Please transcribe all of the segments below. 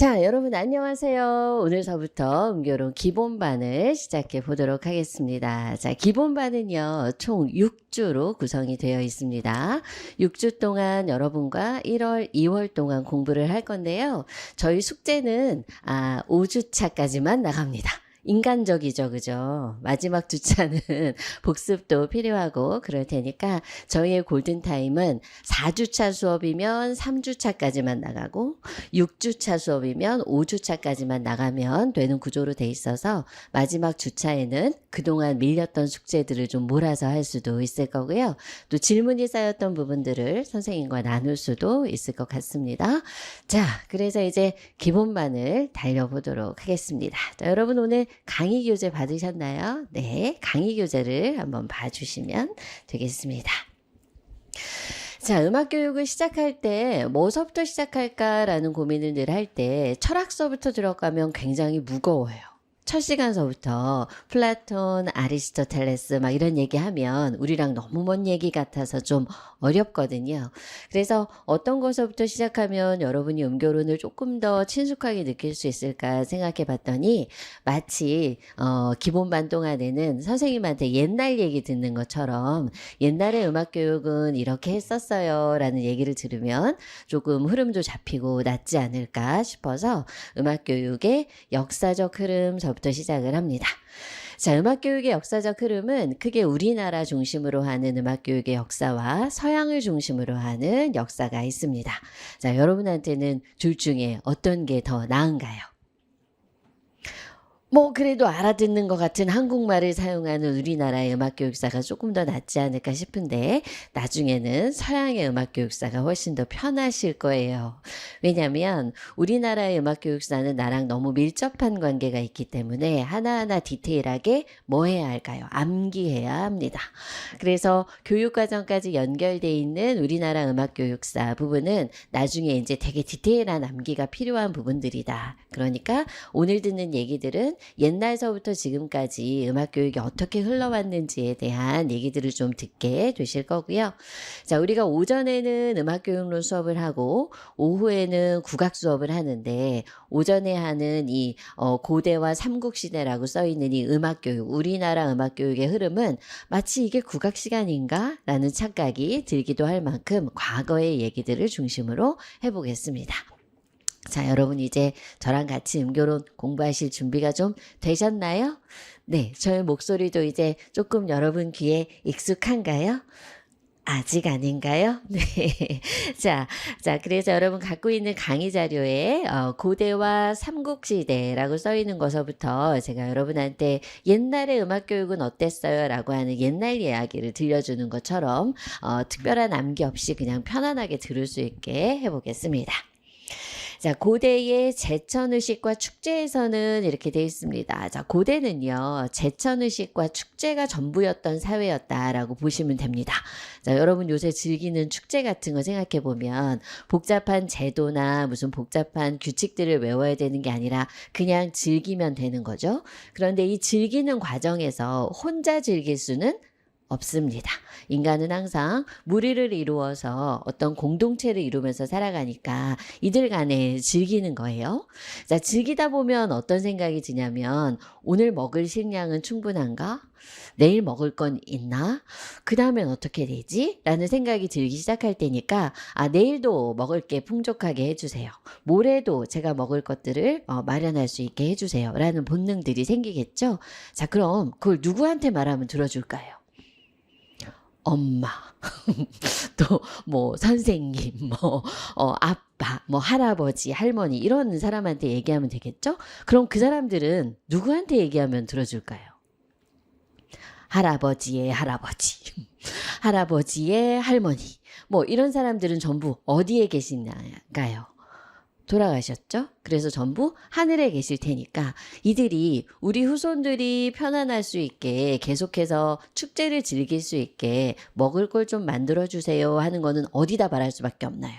자, 여러분 안녕하세요. 오늘서부터 음교론 기본반을 시작해 보도록 하겠습니다. 자, 기본반은요, 총 6주로 구성이 되어 있습니다. 6주 동안 여러분과 1월, 2월 동안 공부를 할 건데요. 저희 숙제는 5주차까지만 나갑니다. 인간적이죠, 그죠? 마지막 주차는 복습도 필요하고 그럴 테니까 저희의 골든타임은 4주차 수업이면 3주차까지만 나가고 6주차 수업이면 5주차까지만 나가면 되는 구조로 돼 있어서 마지막 주차에는 그동안 밀렸던 숙제들을 좀 몰아서 할 수도 있을 거고요. 또 질문이 쌓였던 부분들을 선생님과 나눌 수도 있을 것 같습니다. 자, 그래서 이제 기본반을 달려보도록 하겠습니다. 자, 여러분 오늘 강의 교재 받으셨나요? 네, 강의 교재를 한번 봐주시면 되겠습니다. 자, 음악 교육을 시작할 때 뭐서부터 시작할까라는 고민을 늘 할 때 철학서부터 들어가면 굉장히 무거워요. 첫 시간서부터 플라톤, 아리스토텔레스 막 이런 얘기하면 우리랑 너무 먼 얘기 같아서 좀 어렵거든요. 그래서 어떤 것서부터 시작하면 여러분이 음교론을 조금 더 친숙하게 느낄 수 있을까 생각해 봤더니 마치 기본반 동안에는 선생님한테 옛날 얘기 듣는 것처럼 옛날에 음악교육은 이렇게 했었어요 라는 얘기를 들으면 조금 흐름도 잡히고 낫지 않을까 싶어서 음악교육의 역사적 흐름서부터 시작을 합니다. 자, 음악교육의 역사적 흐름은 크게 우리나라 중심으로 하는 음악교육의 역사와 서양을 중심으로 하는 역사가 있습니다. 자, 여러분한테는 둘 중에 어떤 게 더 나은가요? 뭐 그래도 알아듣는 것 같은 한국말을 사용하는 우리나라의 음악교육사가 조금 더 낫지 않을까 싶은데 나중에는 서양의 음악교육사가 훨씬 더 편하실 거예요. 왜냐하면 우리나라의 음악교육사는 나랑 너무 밀접한 관계가 있기 때문에 하나하나 디테일하게 뭐 해야 할까요? 암기해야 합니다. 그래서 교육과정까지 연결돼 있는 우리나라 음악교육사 부분은 나중에 이제 되게 디테일한 암기가 필요한 부분들이다. 그러니까 오늘 듣는 얘기들은 옛날서부터 지금까지 음악교육이 어떻게 흘러왔는지에 대한 얘기들을 좀 듣게 되실 거고요. 자, 우리가 오전에는 음악교육론 수업을 하고 오후에는 국악 수업을 하는데 오전에 하는 이 고대와 삼국시대라고 써있는 이 음악교육, 우리나라 음악교육의 흐름은 마치 이게 국악 시간인가? 라는 착각이 들기도 할 만큼 과거의 얘기들을 중심으로 해보겠습니다. 자, 여러분 이제 저랑 같이 음교론 공부하실 준비가 좀 되셨나요? 네, 저의 목소리도 이제 조금 여러분 귀에 익숙한가요? 아직 아닌가요? 네. 자, 그래서 여러분 갖고 있는 강의 자료에 고대와 삼국시대라고 써 있는 것서부터 제가 여러분한테 옛날의 음악교육은 어땠어요? 라고 하는 옛날 이야기를 들려주는 것처럼 특별한 암기 없이 그냥 편안하게 들을 수 있게 해보겠습니다. 자, 고대의 제천의식과 축제에서는 이렇게 되어 있습니다. 자, 고대는요, 제천의식과 축제가 전부였던 사회였다라고 보시면 됩니다. 자, 여러분 요새 즐기는 축제 같은 거 생각해 보면 복잡한 제도나 무슨 복잡한 규칙들을 외워야 되는 게 아니라 그냥 즐기면 되는 거죠. 그런데 이 즐기는 과정에서 혼자 즐길 수는 없습니다. 인간은 항상 무리를 이루어서 어떤 공동체를 이루면서 살아가니까 이들 간에 즐기는 거예요. 자, 즐기다 보면 어떤 생각이 드냐면 오늘 먹을 식량은 충분한가? 내일 먹을 건 있나? 그 다음엔 어떻게 되지? 라는 생각이 들기 시작할 때니까 내일도 먹을 게 풍족하게 해주세요. 모레도 제가 먹을 것들을 마련할 수 있게 해주세요. 라는 본능들이 생기겠죠? 자, 그럼 그걸 누구한테 말하면 들어줄까요? 엄마, 또 뭐 선생님, 아빠, 할아버지, 할머니 이런 사람한테 얘기하면 되겠죠? 그럼 그 사람들은 누구한테 얘기하면 들어줄까요? 할아버지의 할아버지, 할아버지의 할머니, 이런 사람들은 전부 어디에 계시나요? 돌아가셨죠? 그래서 전부 하늘에 계실 테니까 이들이 우리 후손들이 편안할 수 있게 계속해서 축제를 즐길 수 있게 먹을 걸 좀 만들어주세요 하는 거는 어디다 바랄 수밖에 없나요?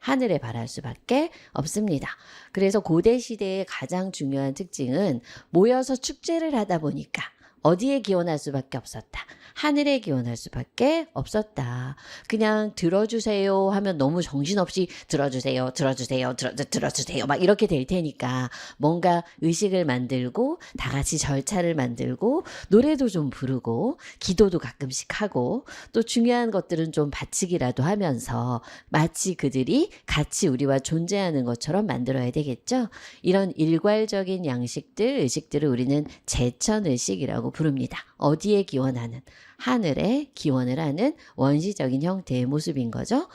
하늘에 바랄 수밖에 없습니다. 그래서 고대 시대의 가장 중요한 특징은 모여서 축제를 하다 보니까 어디에 기원할 수밖에 없었다. 하늘에 기원할 수밖에 없었다. 그냥 들어주세요 하면 너무 정신없이 들어주세요, 들어주세요, 들어주세요 막 이렇게 될 테니까 뭔가 의식을 만들고 다 같이 절차를 만들고 노래도 좀 부르고 기도도 가끔씩 하고 또 중요한 것들은 좀 바치기라도 하면서 마치 그들이 같이 우리와 존재하는 것처럼 만들어야 되겠죠. 이런 일괄적인 양식들, 의식들을 우리는 제천의식이라고 부릅니다. 어디에 기원하는, 하늘에 기원을 하는 원시적인 형태의 모습인 거죠.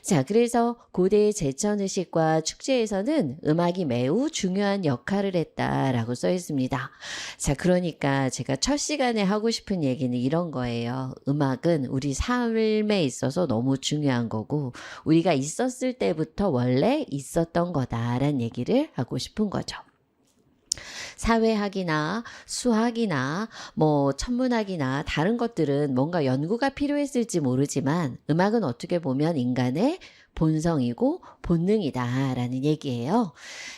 자, 그래서 고대의 제천의식과 축제에서는 음악이 매우 중요한 역할을 했다라고 써 있습니다. 자, 그러니까 제가 첫 시간에 하고 싶은 얘기는 이런 거예요. 음악은 우리 삶에 있어서 너무 중요한 거고 우리가 있었을 때부터 원래 있었던 거다라는 얘기를 하고 싶은 거죠. 사회학이나 수학이나 뭐 천문학이나 다른 것들은 뭔가 연구가 필요했을지 모르지만 음악은 어떻게 보면 인간의 본성이고 본능이다라는 얘기예요.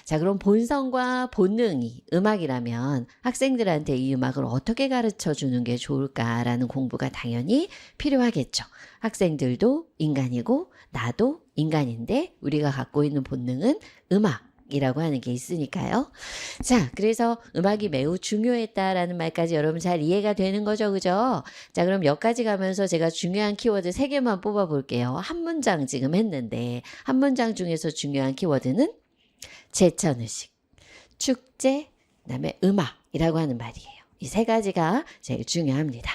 자, 그럼 본성과 본능이 음악이라면 학생들한테 이 음악을 어떻게 가르쳐 주는 게 좋을까라는 공부가 당연히 필요하겠죠. 학생들도 인간이고 나도 인간인데 우리가 갖고 있는 본능은 음악 이라고 하는 게 있으니까요. 자, 그래서 음악이 매우 중요했다라는 말까지 여러분 잘 이해가 되는 거죠, 그죠? 자, 그럼 여기까지 가면서 제가 중요한 키워드 3개만 뽑아 볼게요. 한 문장 지금 했는데 한 문장 중에서 중요한 키워드는 제천의식, 축제, 그다음에 음악이라고 하는 말이에요. 이 3가지가 제일 중요합니다.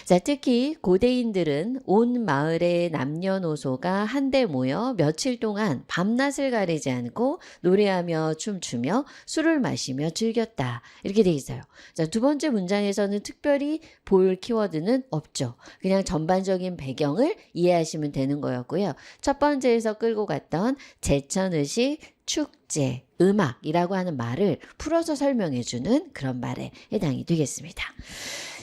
자, 특히 고대인들은 온 마을의 남녀노소가 한데 모여 며칠 동안 밤낮을 가리지 않고 노래하며 춤추며 술을 마시며 즐겼다. 이렇게 돼 있어요. 자, 두 번째 문장에서는 특별히 볼 키워드는 없죠. 그냥 전반적인 배경을 이해하시면 되는 거였고요. 첫 번째에서 끌고 갔던 제천의식, 축제, 음악이라고 하는 말을 풀어서 설명해주는 그런 말에 해당이 되겠습니다.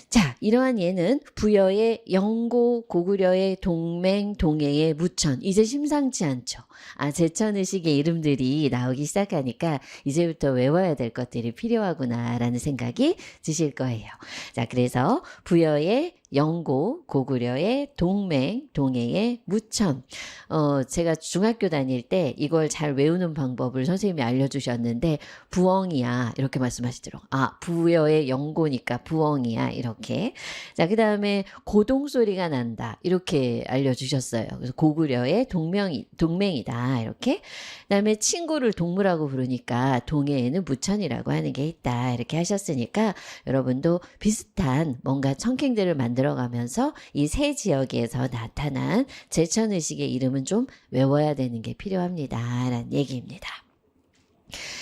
자, 이러한 예는 부여의 영고, 고구려의 동맹, 동해의 무천. 이제 심상치 않죠. 아, 제천의식의 이름들이 나오기 시작하니까 이제부터 외워야 될 것들이 필요하구나라는 생각이 드실 거예요. 자, 그래서 부여의 영고, 고구려의 동맹, 동해의 무천. 제가 중학교 다닐 때 이걸 잘 외우는 방법을 선생님이 알려주셨는데 부엉이야 이렇게 말씀하시더라고요. 아, 부여의 영고니까 부엉이야 이렇게. 자, 그 다음에 고동소리가 난다 이렇게 알려주셨어요. 그래서 고구려의 동맹이다 이렇게. 그 다음에 친구를 동무라고 부르니까 동해에는 무천이라고 하는 게 있다 이렇게 하셨으니까 여러분도 비슷한 뭔가 청킹들을 만들어가면서 이 세 지역에서 나타난 제천의식의 이름은 좀 외워야 되는 게 필요합니다 라는 얘기입니다.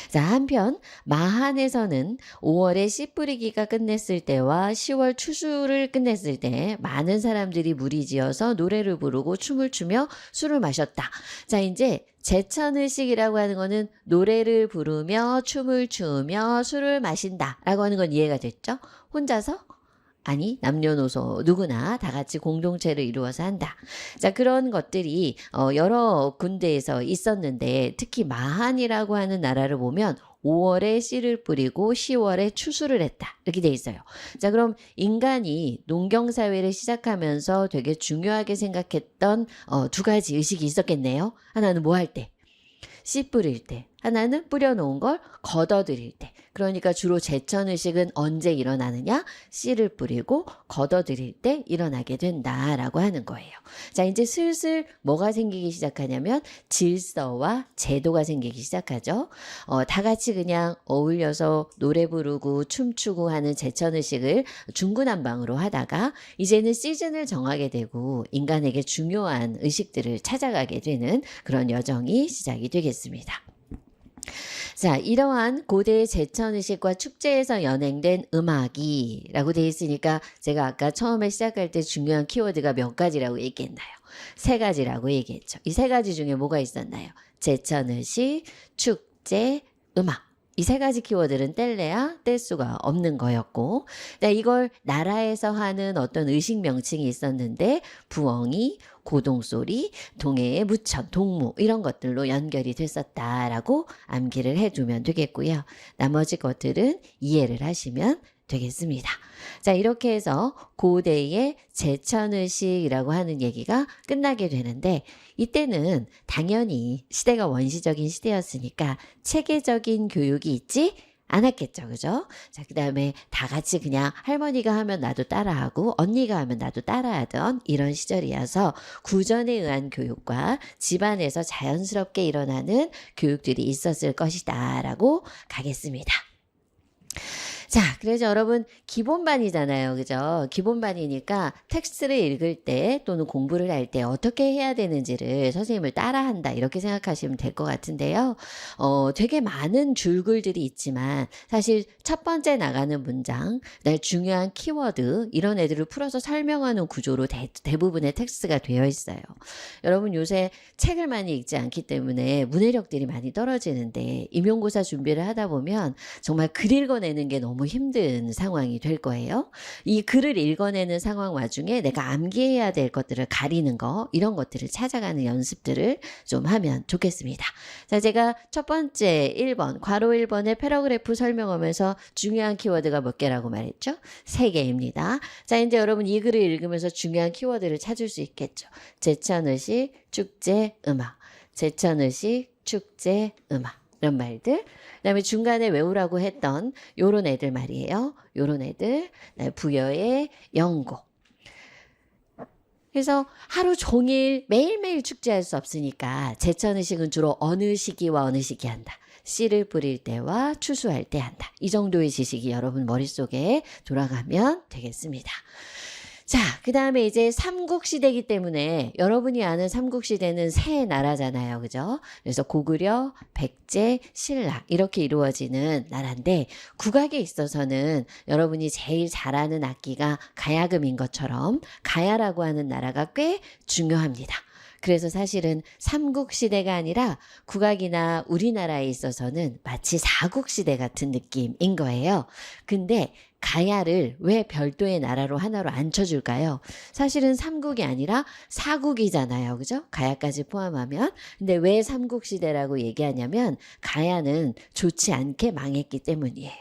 자, 한편 마한에서는 5월에 씨 뿌리기가 끝냈을 때와 10월 추수를 끝냈을 때 많은 사람들이 무리지어서 노래를 부르고 춤을 추며 술을 마셨다. 자, 이제 제천의식이라고 하는 거는 노래를 부르며 춤을 추며 술을 마신다 라고 하는 건 이해가 됐죠? 혼자서? 아니, 남녀노소 누구나 다 같이 공동체를 이루어서 한다. 자, 그런 것들이 여러 군데에서 있었는데 특히 마한이라고 하는 나라를 보면 5월에 씨를 뿌리고 10월에 추수를 했다. 이렇게 돼 있어요. 자, 그럼 인간이 농경사회를 시작하면서 되게 중요하게 생각했던 2가지 의식이 있었겠네요. 하나는 뭐 할 때? 씨 뿌릴 때. 하나는 뿌려놓은 걸 걷어들일 때. 그러니까 주로 제천의식은 언제 일어나느냐? 씨를 뿌리고 걷어들일 때 일어나게 된다라고 하는 거예요. 자, 이제 슬슬 뭐가 생기기 시작하냐면 질서와 제도가 생기기 시작하죠. 다 같이 그냥 어울려서 노래 부르고 춤추고 하는 제천의식을 중구난방으로 하다가 이제는 시즌을 정하게 되고 인간에게 중요한 의식들을 찾아가게 되는 그런 여정이 시작이 되겠습니다. 자, 이러한 고대의 제천의식과 축제에서 연행된 음악이라고 되어 있으니까 제가 아까 처음에 시작할 때 중요한 키워드가 몇 가지라고 얘기했나요? 3가지라고 얘기했죠. 이 3가지 중에 뭐가 있었나요? 제천의식, 축제, 음악. 이 3가지 키워드는 뗄래야 뗄 수가 없는 거였고, 이걸 나라에서 하는 어떤 의식 명칭이 있었는데 부엉이, 고동소리, 동해의 무천, 동무 이런 것들로 연결이 됐었다라고 암기를 해두면 되겠고요. 나머지 것들은 이해를 하시면 되겠습니다. 자, 이렇게 해서 고대의 제천의식이라고 하는 얘기가 끝나게 되는데, 이때는 당연히 시대가 원시적인 시대였으니까 체계적인 교육이 있지 않았겠죠. 그죠? 자, 그 다음에 다 같이 그냥 할머니가 하면 나도 따라하고 언니가 하면 나도 따라하던 이런 시절이어서 구전에 의한 교육과 집안에서 자연스럽게 일어나는 교육들이 있었을 것이다 라고 가겠습니다. 자, 그래서 여러분 기본반이잖아요. 그죠? 기본반이니까 텍스트를 읽을 때 또는 공부를 할 때 어떻게 해야 되는지를 선생님을 따라한다 이렇게 생각하시면 될 것 같은데요. 되게 많은 줄글들이 있지만 사실 첫 번째 나가는 문장, 그다음에 중요한 키워드 이런 애들을 풀어서 설명하는 구조로 대부분의 텍스트가 되어 있어요. 여러분 요새 책을 많이 읽지 않기 때문에 문해력들이 많이 떨어지는데 임용고사 준비를 하다 보면 정말 글 읽어내는 게 너무 힘든 상황이 될 거예요. 이 글을 읽어내는 상황 와중에 내가 암기해야 될 것들을 가리는 거 이런 것들을 찾아가는 연습들을 좀 하면 좋겠습니다. 자, 제가 첫 번째 1번 괄호 1번의 패러그래프 설명하면서 중요한 키워드가 몇 개라고 말했죠? 3개입니다. 자, 이제 여러분 이 글을 읽으면서 중요한 키워드를 찾을 수 있겠죠. 제천의식, 축제, 음악. 제천의식, 축제, 음악. 이런 말들. 그다음에 중간에 외우라고 했던 요런 애들 말이에요. 요런 애들. 부여의 연곡. 그래서 하루 종일 매일매일 축제할 수 없으니까 제천의식은 주로 어느 시기와 어느 시기 한다. 씨를 뿌릴 때와 추수할 때 한다. 이 정도의 지식이 여러분 머릿속에 돌아가면 되겠습니다. 자, 그 다음에 이제 삼국시대이기 때문에 여러분이 아는 삼국시대는 세 나라잖아요. 그죠? 그래서 고구려, 백제, 신라 이렇게 이루어지는 나라인데 국악에 있어서는 여러분이 제일 잘 아는 악기가 가야금인 것처럼 가야라고 하는 나라가 꽤 중요합니다. 그래서 사실은 삼국시대가 아니라 국악이나 우리나라에 있어서는 마치 사국시대 같은 느낌인 거예요. 근데 가야를 왜 별도의 나라로 하나로 앉혀줄까요? 사실은 삼국이 아니라 사국이잖아요. 그죠? 가야까지 포함하면. 근데 왜 삼국시대라고 얘기하냐면 가야는 좋지 않게 망했기 때문이에요.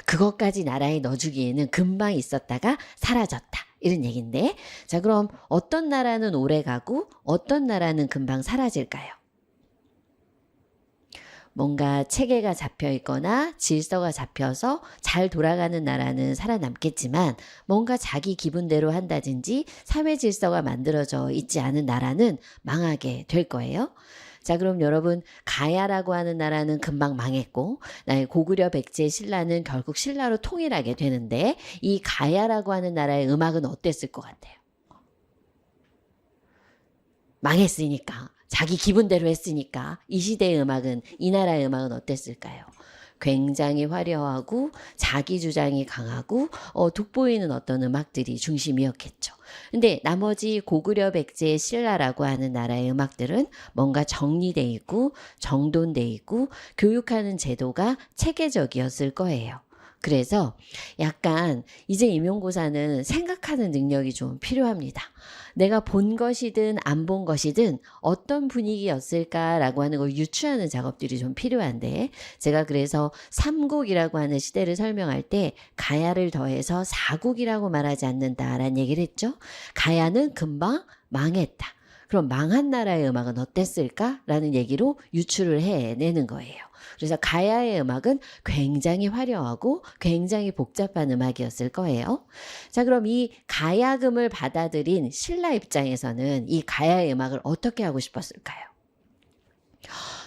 그것까지 나라에 넣어주기에는 금방 있었다가 사라졌다. 이런 얘기인데, 자, 그럼 어떤 나라는 오래 가고 어떤 나라는 금방 사라질까요? 뭔가 체계가 잡혀 있거나 질서가 잡혀서 잘 돌아가는 나라는 살아남겠지만 뭔가 자기 기분대로 한다든지 사회 질서가 만들어져 있지 않은 나라는 망하게 될 거예요. 자, 그럼 여러분 가야라고 하는 나라는 금방 망했고 고구려, 백제, 신라는 결국 신라로 통일하게 되는데 이 가야라고 하는 나라의 음악은 어땠을 것 같아요? 망했으니까. 자기 기분대로 했으니까 이 시대의 음악은 이 나라의 음악은 어땠을까요? 굉장히 화려하고 자기 주장이 강하고 돋보이는 어떤 음악들이 중심이었겠죠. 근데 나머지 고구려, 백제, 신라라고 하는 나라의 음악들은 뭔가 정리돼 있고 정돈돼 있고 교육하는 제도가 체계적이었을 거예요. 그래서 약간 이제 임용고사는 생각하는 능력이 좀 필요합니다. 내가 본 것이든 안 본 것이든 어떤 분위기였을까라고 하는 걸 유추하는 작업들이 좀 필요한데 제가 그래서 삼국이라고 하는 시대를 설명할 때 가야를 더해서 사국이라고 말하지 않는다라는 얘기를 했죠. 가야는 금방 망했다. 그럼 망한 나라의 음악은 어땠을까라는 얘기로 유추를 해내는 거예요. 그래서 가야의 음악은 굉장히 화려하고 굉장히 복잡한 음악이었을 거예요. 자, 그럼 이 가야금을 받아들인 신라 입장에서는 이 가야의 음악을 어떻게 하고 싶었을까요?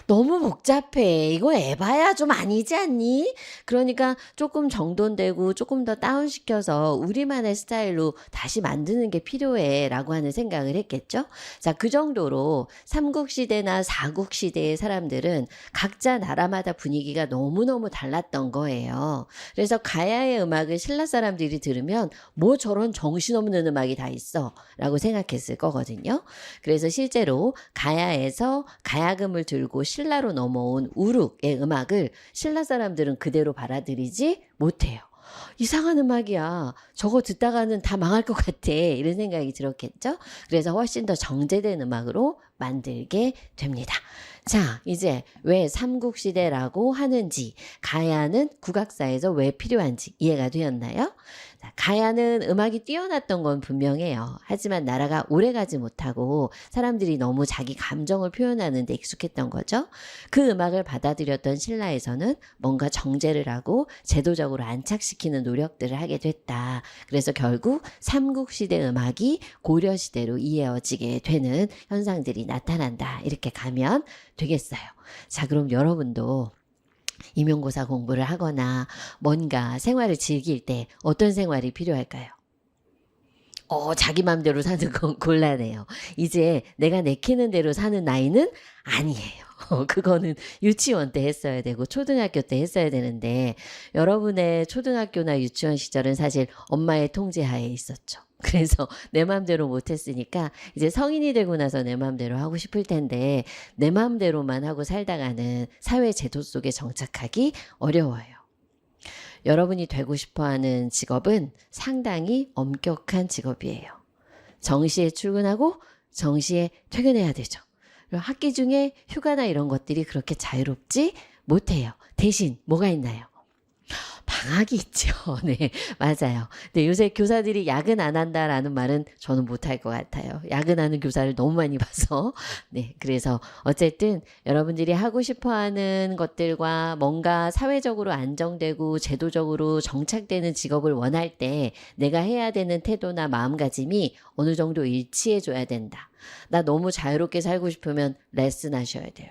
너무 복잡해. 이거 에바야 좀 아니지 않니? 그러니까 조금 정돈되고 조금 더 다운시켜서 우리만의 스타일로 다시 만드는 게 필요해 라고 하는 생각을 했겠죠. 자, 그 정도로 삼국시대나 사국시대의 사람들은 각자 나라마다 분위기가 너무너무 달랐던 거예요. 그래서 가야의 음악을 신라 사람들이 들으면 뭐 저런 정신없는 음악이 다 있어 라고 생각했을 거거든요. 그래서 실제로 가야에서 가야금을 들고 신라로 넘어온 우룩의 음악을 신라 사람들은 그대로 받아들이지 못해요. 이상한 음악이야. 저거 듣다가는 다 망할 것 같아. 이런 생각이 들었겠죠? 그래서 훨씬 더 정제된 음악으로 만들게 됩니다. 자, 이제 왜 삼국시대라고 하는지, 가야는 국악사에서 왜 필요한지 이해가 되었나요? 자, 가야는 음악이 뛰어났던 건 분명해요. 하지만 나라가 오래가지 못하고 사람들이 너무 자기 감정을 표현하는 데 익숙했던 거죠. 그 음악을 받아들였던 신라에서는 뭔가 정제를 하고 제도적으로 안착시키는 노력들을 하게 됐다. 그래서 결국 삼국시대 음악이 고려시대로 이어지게 되는 현상들이 나타난다. 이렇게 가면 되겠어요. 자, 그럼 여러분도 임용고사 공부를 하거나 뭔가 생활을 즐길 때 어떤 생활이 필요할까요? 자기 맘대로 사는 건 곤란해요. 이제 내가 내키는 대로 사는 나이는 아니에요. 그거는 유치원 때 했어야 되고 초등학교 때 했어야 되는데 여러분의 초등학교나 유치원 시절은 사실 엄마의 통제하에 있었죠. 그래서 내 마음대로 못했으니까 이제 성인이 되고 나서 내 마음대로 하고 싶을 텐데 내 마음대로만 하고 살다가는 사회 제도 속에 정착하기 어려워요. 여러분이 되고 싶어하는 직업은 상당히 엄격한 직업이에요. 정시에 출근하고 정시에 퇴근해야 되죠. 그리고 학기 중에 휴가나 이런 것들이 그렇게 자유롭지 못해요. 대신 뭐가 있나요? 방학이 있죠. 네, 맞아요. 근데 요새 교사들이 야근 안 한다라는 말은 저는 못할 것 같아요. 야근하는 교사를 너무 많이 봐서. 네, 그래서 어쨌든 여러분들이 하고 싶어하는 것들과 뭔가 사회적으로 안정되고 제도적으로 정착되는 직업을 원할 때 내가 해야 되는 태도나 마음가짐이 어느 정도 일치해 줘야 된다. 나 너무 자유롭게 살고 싶으면 레슨 하셔야 돼요.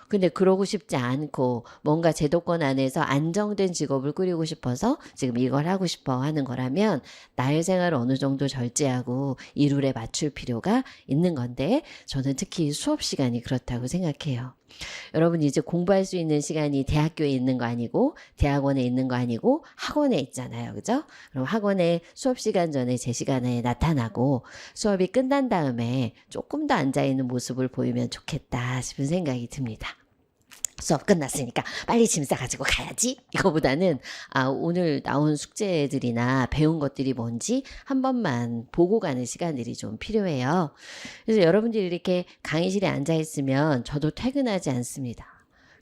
근데 그러고 싶지 않고 뭔가 제도권 안에서 안정된 직업을 꾸리고 싶어서 지금 이걸 하고 싶어 하는 거라면 나의 생활을 어느 정도 절제하고 이 룰에 맞출 필요가 있는 건데 저는 특히 수업 시간이 그렇다고 생각해요. 여러분 이제 공부할 수 있는 시간이 대학교에 있는 거 아니고 대학원에 있는 거 아니고 학원에 있잖아요. 그죠? 그럼 학원에 수업 시간 전에 제 시간에 나타나고 수업이 끝난 다음에 조금 더 앉아있는 모습을 보이면 좋겠다 싶은 생각이 듭니다. 수업 끝났으니까 빨리 짐 싸가지고 가야지. 이거보다는 오늘 나온 숙제들이나 배운 것들이 뭔지 한 번만 보고 가는 시간들이 좀 필요해요. 그래서 여러분들이 이렇게 강의실에 앉아 있으면 저도 퇴근하지 않습니다.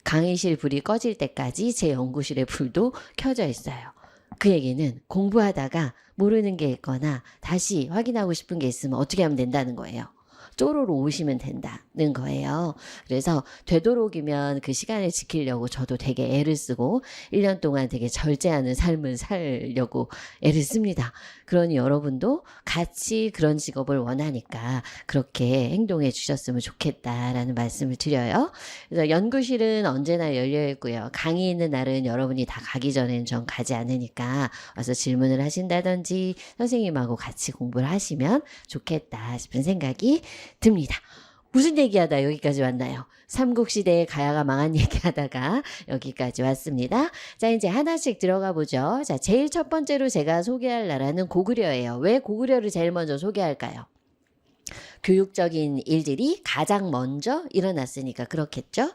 강의실 불이 꺼질 때까지 제 연구실의 불도 켜져 있어요. 그 얘기는 공부하다가 모르는 게 있거나 다시 확인하고 싶은 게 있으면 어떻게 하면 된다는 거예요. 쪼로로 오시면 된다는 거예요. 그래서 되도록이면 그 시간을 지키려고 저도 되게 애를 쓰고 1년 동안 되게 절제하는 삶을 살려고 애를 씁니다. 그러니 여러분도 같이 그런 직업을 원하니까 그렇게 행동해 주셨으면 좋겠다라는 말씀을 드려요. 그래서 연구실은 언제나 열려 있고요. 강의 있는 날은 여러분이 다 가기 전에는 전 가지 않으니까 와서 질문을 하신다든지 선생님하고 같이 공부를 하시면 좋겠다 싶은 생각이 듭니다. 무슨 얘기하다 여기까지 왔나요? 삼국시대의 가야가 망한 얘기하다가 여기까지 왔습니다. 자, 이제 하나씩 들어가 보죠. 자, 제일 첫 번째로 제가 소개할 나라는 고구려예요. 왜 고구려를 제일 먼저 소개할까요? 교육적인 일들이 가장 먼저 일어났으니까 그렇겠죠.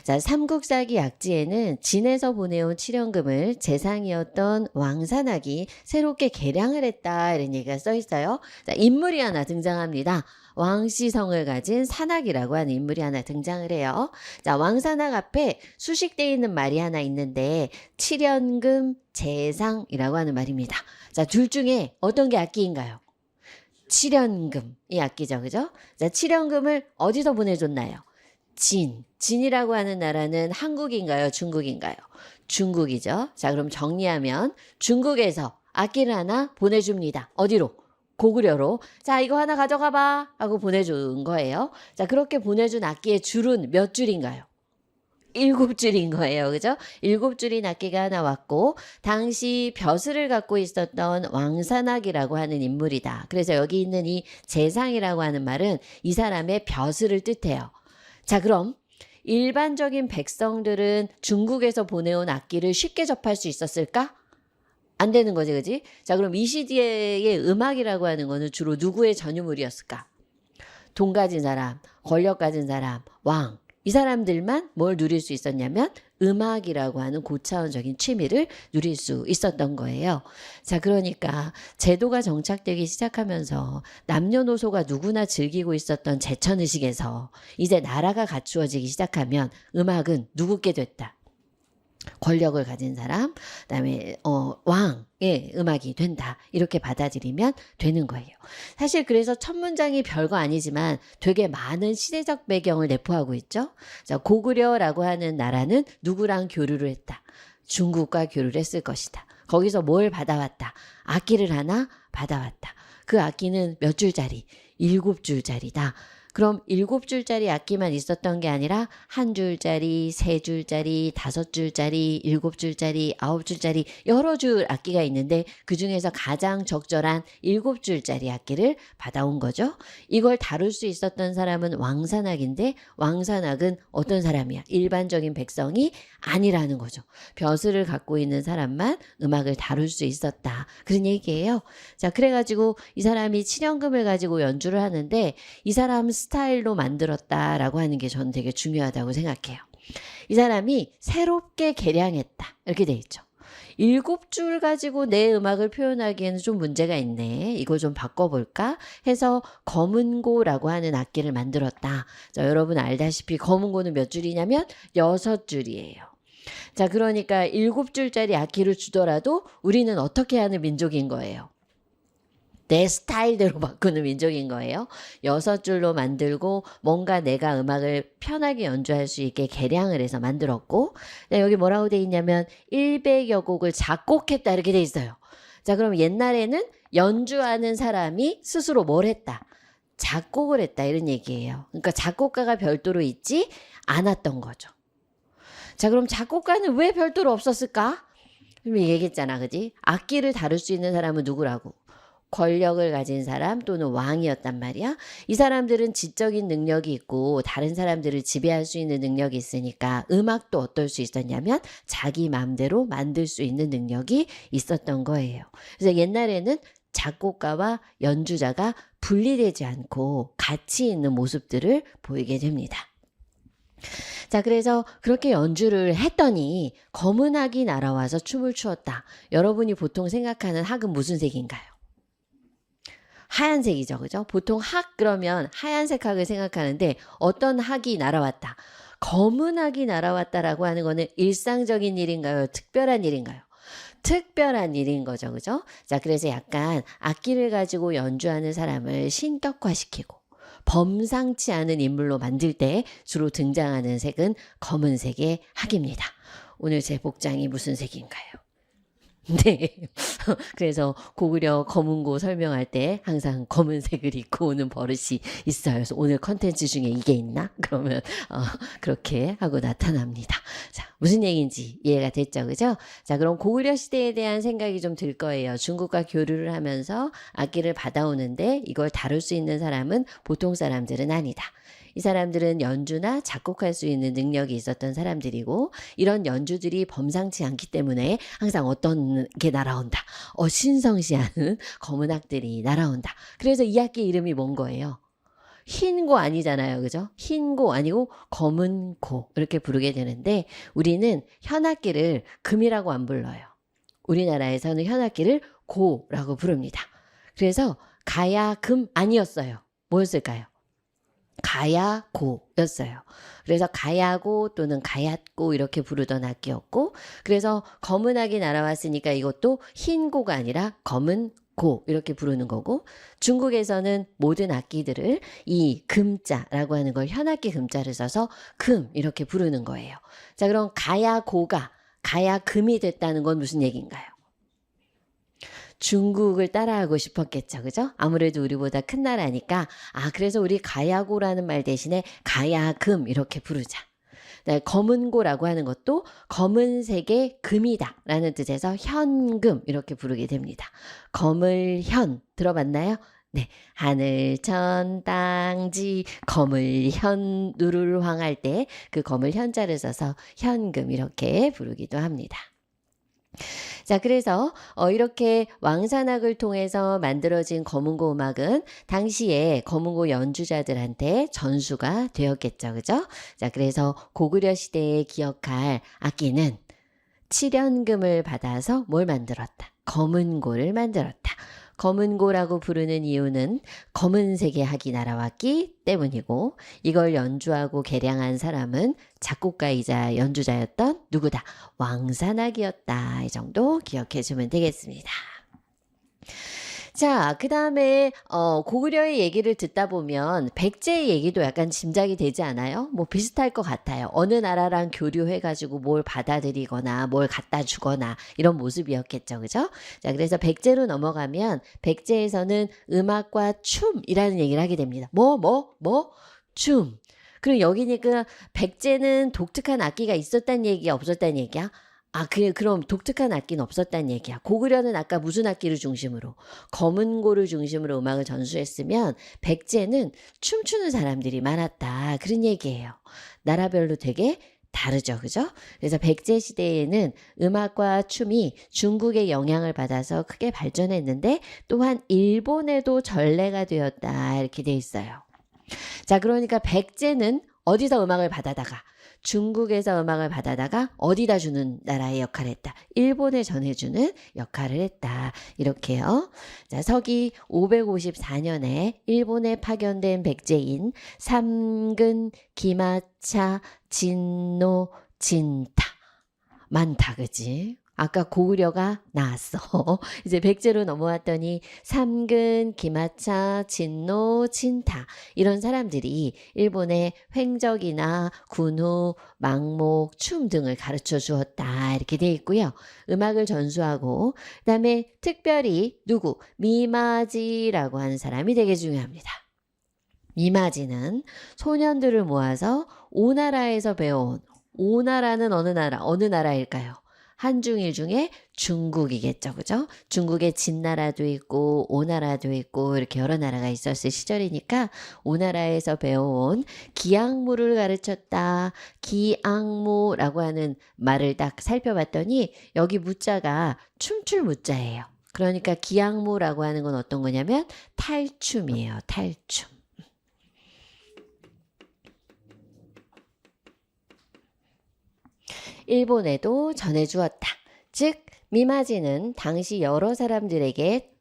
자, 삼국사기 약지에는 진에서 보내온 칠연금을 재상이었던 왕산악이 새롭게 개량을 했다 이런 얘기가 써 있어요. 자, 인물이 하나 등장합니다. 왕씨성을 가진 산악이라고 하는 인물이 하나 등장을 해요. 자, 왕산악 앞에 수식되어 있는 말이 하나 있는데 칠연금 재상이라고 하는 말입니다. 자, 둘 중에 어떤 게 악기인가요? 칠연금이 악기죠. 그죠? 자, 칠연금을 어디서 보내줬나요? 진이라고 하는 나라는 한국인가요? 중국인가요? 중국이죠. 자, 그럼 정리하면 중국에서 악기를 하나 보내줍니다. 어디로? 고구려로. 자, 이거 하나 가져가 봐 하고 보내준 거예요. 자, 그렇게 보내준 악기의 줄은 몇 줄인가요? 7줄인 거예요. 그죠? 7줄인 악기가 하나 왔고 당시 벼슬을 갖고 있었던 왕산악이라고 하는 인물이다. 그래서 여기 있는 이 재상이라고 하는 말은 이 사람의 벼슬을 뜻해요. 자, 그럼 일반적인 백성들은 중국에서 보내온 악기를 쉽게 접할 수 있었을까? 안 되는 거지, 그지? 자, 그럼 이 시대의 음악이라고 하는 거는 주로 누구의 전유물이었을까? 돈 가진 사람, 권력 가진 사람, 왕 이 사람들만 뭘 누릴 수 있었냐면 음악이라고 하는 고차원적인 취미를 누릴 수 있었던 거예요. 자, 그러니까 제도가 정착되기 시작하면서 남녀노소가 누구나 즐기고 있었던 제천의식에서 이제 나라가 갖추어지기 시작하면 음악은 누구께 됐다. 권력을 가진 사람, 그다음에 왕의 음악이 된다. 이렇게 받아들이면 되는 거예요. 사실 그래서 첫 문장이 별거 아니지만 되게 많은 시대적 배경을 내포하고 있죠. 자, 고구려라고 하는 나라는 누구랑 교류를 했다. 중국과 교류를 했을 것이다. 거기서 뭘 받아왔다. 악기를 하나 받아왔다. 그 악기는 몇 줄짜리? 7줄짜리다. 그럼 7줄짜리 악기만 있었던 게 아니라 1줄짜리, 3줄짜리, 5줄짜리, 7줄짜리, 9줄짜리 여러 줄 악기가 있는데 그중에서 가장 적절한 7줄짜리 악기를 받아온 거죠. 이걸 다룰 수 있었던 사람은 왕산악인데 왕산악은 어떤 사람이야? 일반적인 백성이 아니라는 거죠. 벼슬을 갖고 있는 사람만 음악을 다룰 수 있었다. 그런 얘기예요. 자, 그래가지고 이 사람이 칠연금을 가지고 연주를 하는데 이 사람 스타일로 만들었다라고 하는 게 저는 되게 중요하다고 생각해요. 이 사람이 새롭게 개량했다. 이렇게 돼 있죠. 7줄 가지고 내 음악을 표현하기에는 좀 문제가 있네. 이걸 좀 바꿔볼까? 해서 검은고라고 하는 악기를 만들었다. 자, 여러분 알다시피 검은고는 몇 줄이냐면 6줄이에요. 자, 그러니까 7줄짜리 악기를 주더라도 우리는 어떻게 하는 민족인 거예요? 내 스타일대로 바꾸는 민족인 거예요. 6줄로 만들고 뭔가 내가 음악을 편하게 연주할 수 있게 개량을 해서 만들었고 여기 뭐라고 돼 있냐면 100여 곡을 작곡했다 이렇게 돼 있어요. 자, 그럼 옛날에는 연주하는 사람이 스스로 뭘 했다? 작곡을 했다 이런 얘기예요. 그러니까 작곡가가 별도로 있지 않았던 거죠. 자, 그럼 작곡가는 왜 별도로 없었을까? 얘기했잖아, 그지? 악기를 다룰 수 있는 사람은 누구라고? 권력을 가진 사람 또는 왕이었단 말이야. 이 사람들은 지적인 능력이 있고 다른 사람들을 지배할 수 있는 능력이 있으니까 음악도 어떨 수 있었냐면 자기 마음대로 만들 수 있는 능력이 있었던 거예요. 그래서 옛날에는 작곡가와 연주자가 분리되지 않고 같이 있는 모습들을 보이게 됩니다. 자, 그래서 그렇게 연주를 했더니 검은 학이 날아와서 춤을 추었다. 여러분이 보통 생각하는 학은 무슨 색인가요? 하얀색이죠. 그죠? 보통 학 그러면 하얀색 학을 생각하는데 어떤 학이 날아왔다. 검은 학이 날아왔다라고 하는 거는 일상적인 일인가요? 특별한 일인가요? 특별한 일인 거죠. 그죠? 자, 그래서 약간 악기를 가지고 연주하는 사람을 신격화시키고 범상치 않은 인물로 만들 때 주로 등장하는 색은 검은색의 학입니다. 오늘 제 복장이 무슨 색인가요? 네. 그래서 고구려 검은고 설명할 때 항상 검은색을 입고 오는 버릇이 있어요. 그래서 오늘 컨텐츠 중에 이게 있나? 그러면 그렇게 하고 나타납니다. 자, 무슨 얘기인지 이해가 됐죠? 그죠? 자, 그럼 고구려 시대에 대한 생각이 좀 들 거예요. 중국과 교류를 하면서 악기를 받아오는데 이걸 다룰 수 있는 사람은 보통 사람들은 아니다. 이 사람들은 연주나 작곡할 수 있는 능력이 있었던 사람들이고 이런 연주들이 범상치 않기 때문에 항상 어떤 게 날아온다. 신성시하는 검은 악들이 날아온다. 그래서 이 악기 이름이 뭔 거예요? 흰고 아니잖아요. 그죠? 흰고 아니고 검은고 이렇게 부르게 되는데 우리는 현악기를 금이라고 안 불러요. 우리나라에서는 현악기를 고라고 부릅니다. 그래서 가야금 아니었어요. 뭐였을까요? 가야고였어요. 그래서 가야고 또는 가얏고 이렇게 부르던 악기였고 그래서 검은 악이 날아왔으니까 이것도 흰고가 아니라 검은 고 이렇게 부르는 거고 중국에서는 모든 악기들을 이 금자라고 하는 걸 현악기 금자를 써서 금 이렇게 부르는 거예요. 자, 그럼 가야고가 가야금이 됐다는 건 무슨 얘기인가요? 중국을 따라하고 싶었겠죠. 그죠? 아무래도 우리보다 큰 나라니까 그래서 우리 가야고라는 말 대신에 가야금 이렇게 부르자. 검은고라고 하는 것도 검은색의 금이다 라는 뜻에서 현금 이렇게 부르게 됩니다. 검을현 들어봤나요? 네, 하늘 천 땅지 검을현 누를 황할 때 그 검을 현자를 써서 현금 이렇게 부르기도 합니다. 자, 그래서 이렇게 왕산악을 통해서 만들어진 검은고 음악은 당시에 검은고 연주자들한테 전수가 되었겠죠. 그죠? 자, 그래서 고구려 시대에 기억할 악기는 칠연금을 받아서 뭘 만들었다? 검은고를 만들었다. 검은고라고 부르는 이유는 검은색의 학이 날아왔기 때문이고, 이걸 연주하고 개량한 사람은 작곡가이자 연주자였던 누구다? 왕산악이었다. 이 정도 기억해 주면 되겠습니다. 자, 그 다음에 고구려의 얘기를 듣다 보면 백제의 얘기도 약간 짐작이 되지 않아요? 뭐 비슷할 것 같아요. 어느 나라랑 교류해가지고 뭘 받아들이거나 뭘 갖다 주거나 이런 모습이었겠죠. 그죠? 자, 그래서 백제로 넘어가면 백제에서는 음악과 춤이라는 얘기를 하게 됩니다. 춤. 그리고 여기니까 백제는 독특한 악기가 있었단 얘기야, 없었단 얘기야? 그럼 독특한 악기는 없었단 얘기야. 고구려는 아까 무슨 악기를 중심으로? 검은고를 중심으로 음악을 전수했으면 백제는 춤추는 사람들이 많았다. 그런 얘기예요. 나라별로 되게 다르죠. 그죠? 그래서 백제 시대에는 음악과 춤이 중국의 영향을 받아서 크게 발전했는데 또한 일본에도 전래가 되었다. 이렇게 돼 있어요. 자, 그러니까 백제는 어디서 음악을 받아다가 중국에서 음악을 받아다가 어디다 주는 나라의 역할을 했다. 일본에 전해주는 역할을 했다. 이렇게요. 자, 서기 554년에 일본에 파견된 백제인 삼근, 기마차, 진노, 진타. 많다, 그지? 아까 고구려가 나왔어. 이제 백제로 넘어왔더니 삼근, 기마차, 진노, 진타 이런 사람들이 일본의 횡적이나 군후, 망목, 춤 등을 가르쳐 주었다. 이렇게 돼 있고요. 음악을 전수하고 그다음에 특별히 누구? 미마지라고 하는 사람이 되게 중요합니다. 미마지는 소년들을 모아서 오나라에서 배워온 오나라는 어느 나라일까요? 한중일 중에 중국이겠죠. 그죠? 중국에 진나라도 있고 오나라도 있고 이렇게 여러 나라가 있었을 시절이니까 오나라에서 배워온 기악무를 가르쳤다. 기악무라고 하는 말을 딱 살펴봤더니 여기 무자가 춤출 무자예요. 그러니까 기악무라고 하는 건 어떤 거냐면 탈춤이에요. 탈춤. 일본에도 전해주었다. 즉 미마지는 당시 여러 사람들에게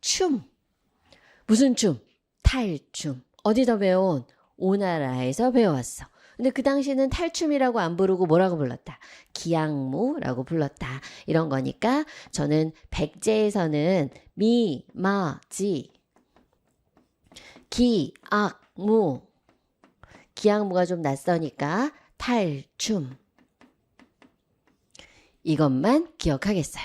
무슨 춤? 탈춤. 어디서 배워온? 오나라에서 배워왔어. 근데 그 당시는 탈춤이라고 안 부르고 뭐라고 불렀다? 기악무라고 불렀다. 이런 거니까 저는 백제에서는 미마지, 기악무, 기악무가 좀 낯서니까 탈춤. 이것만 기억하겠어요.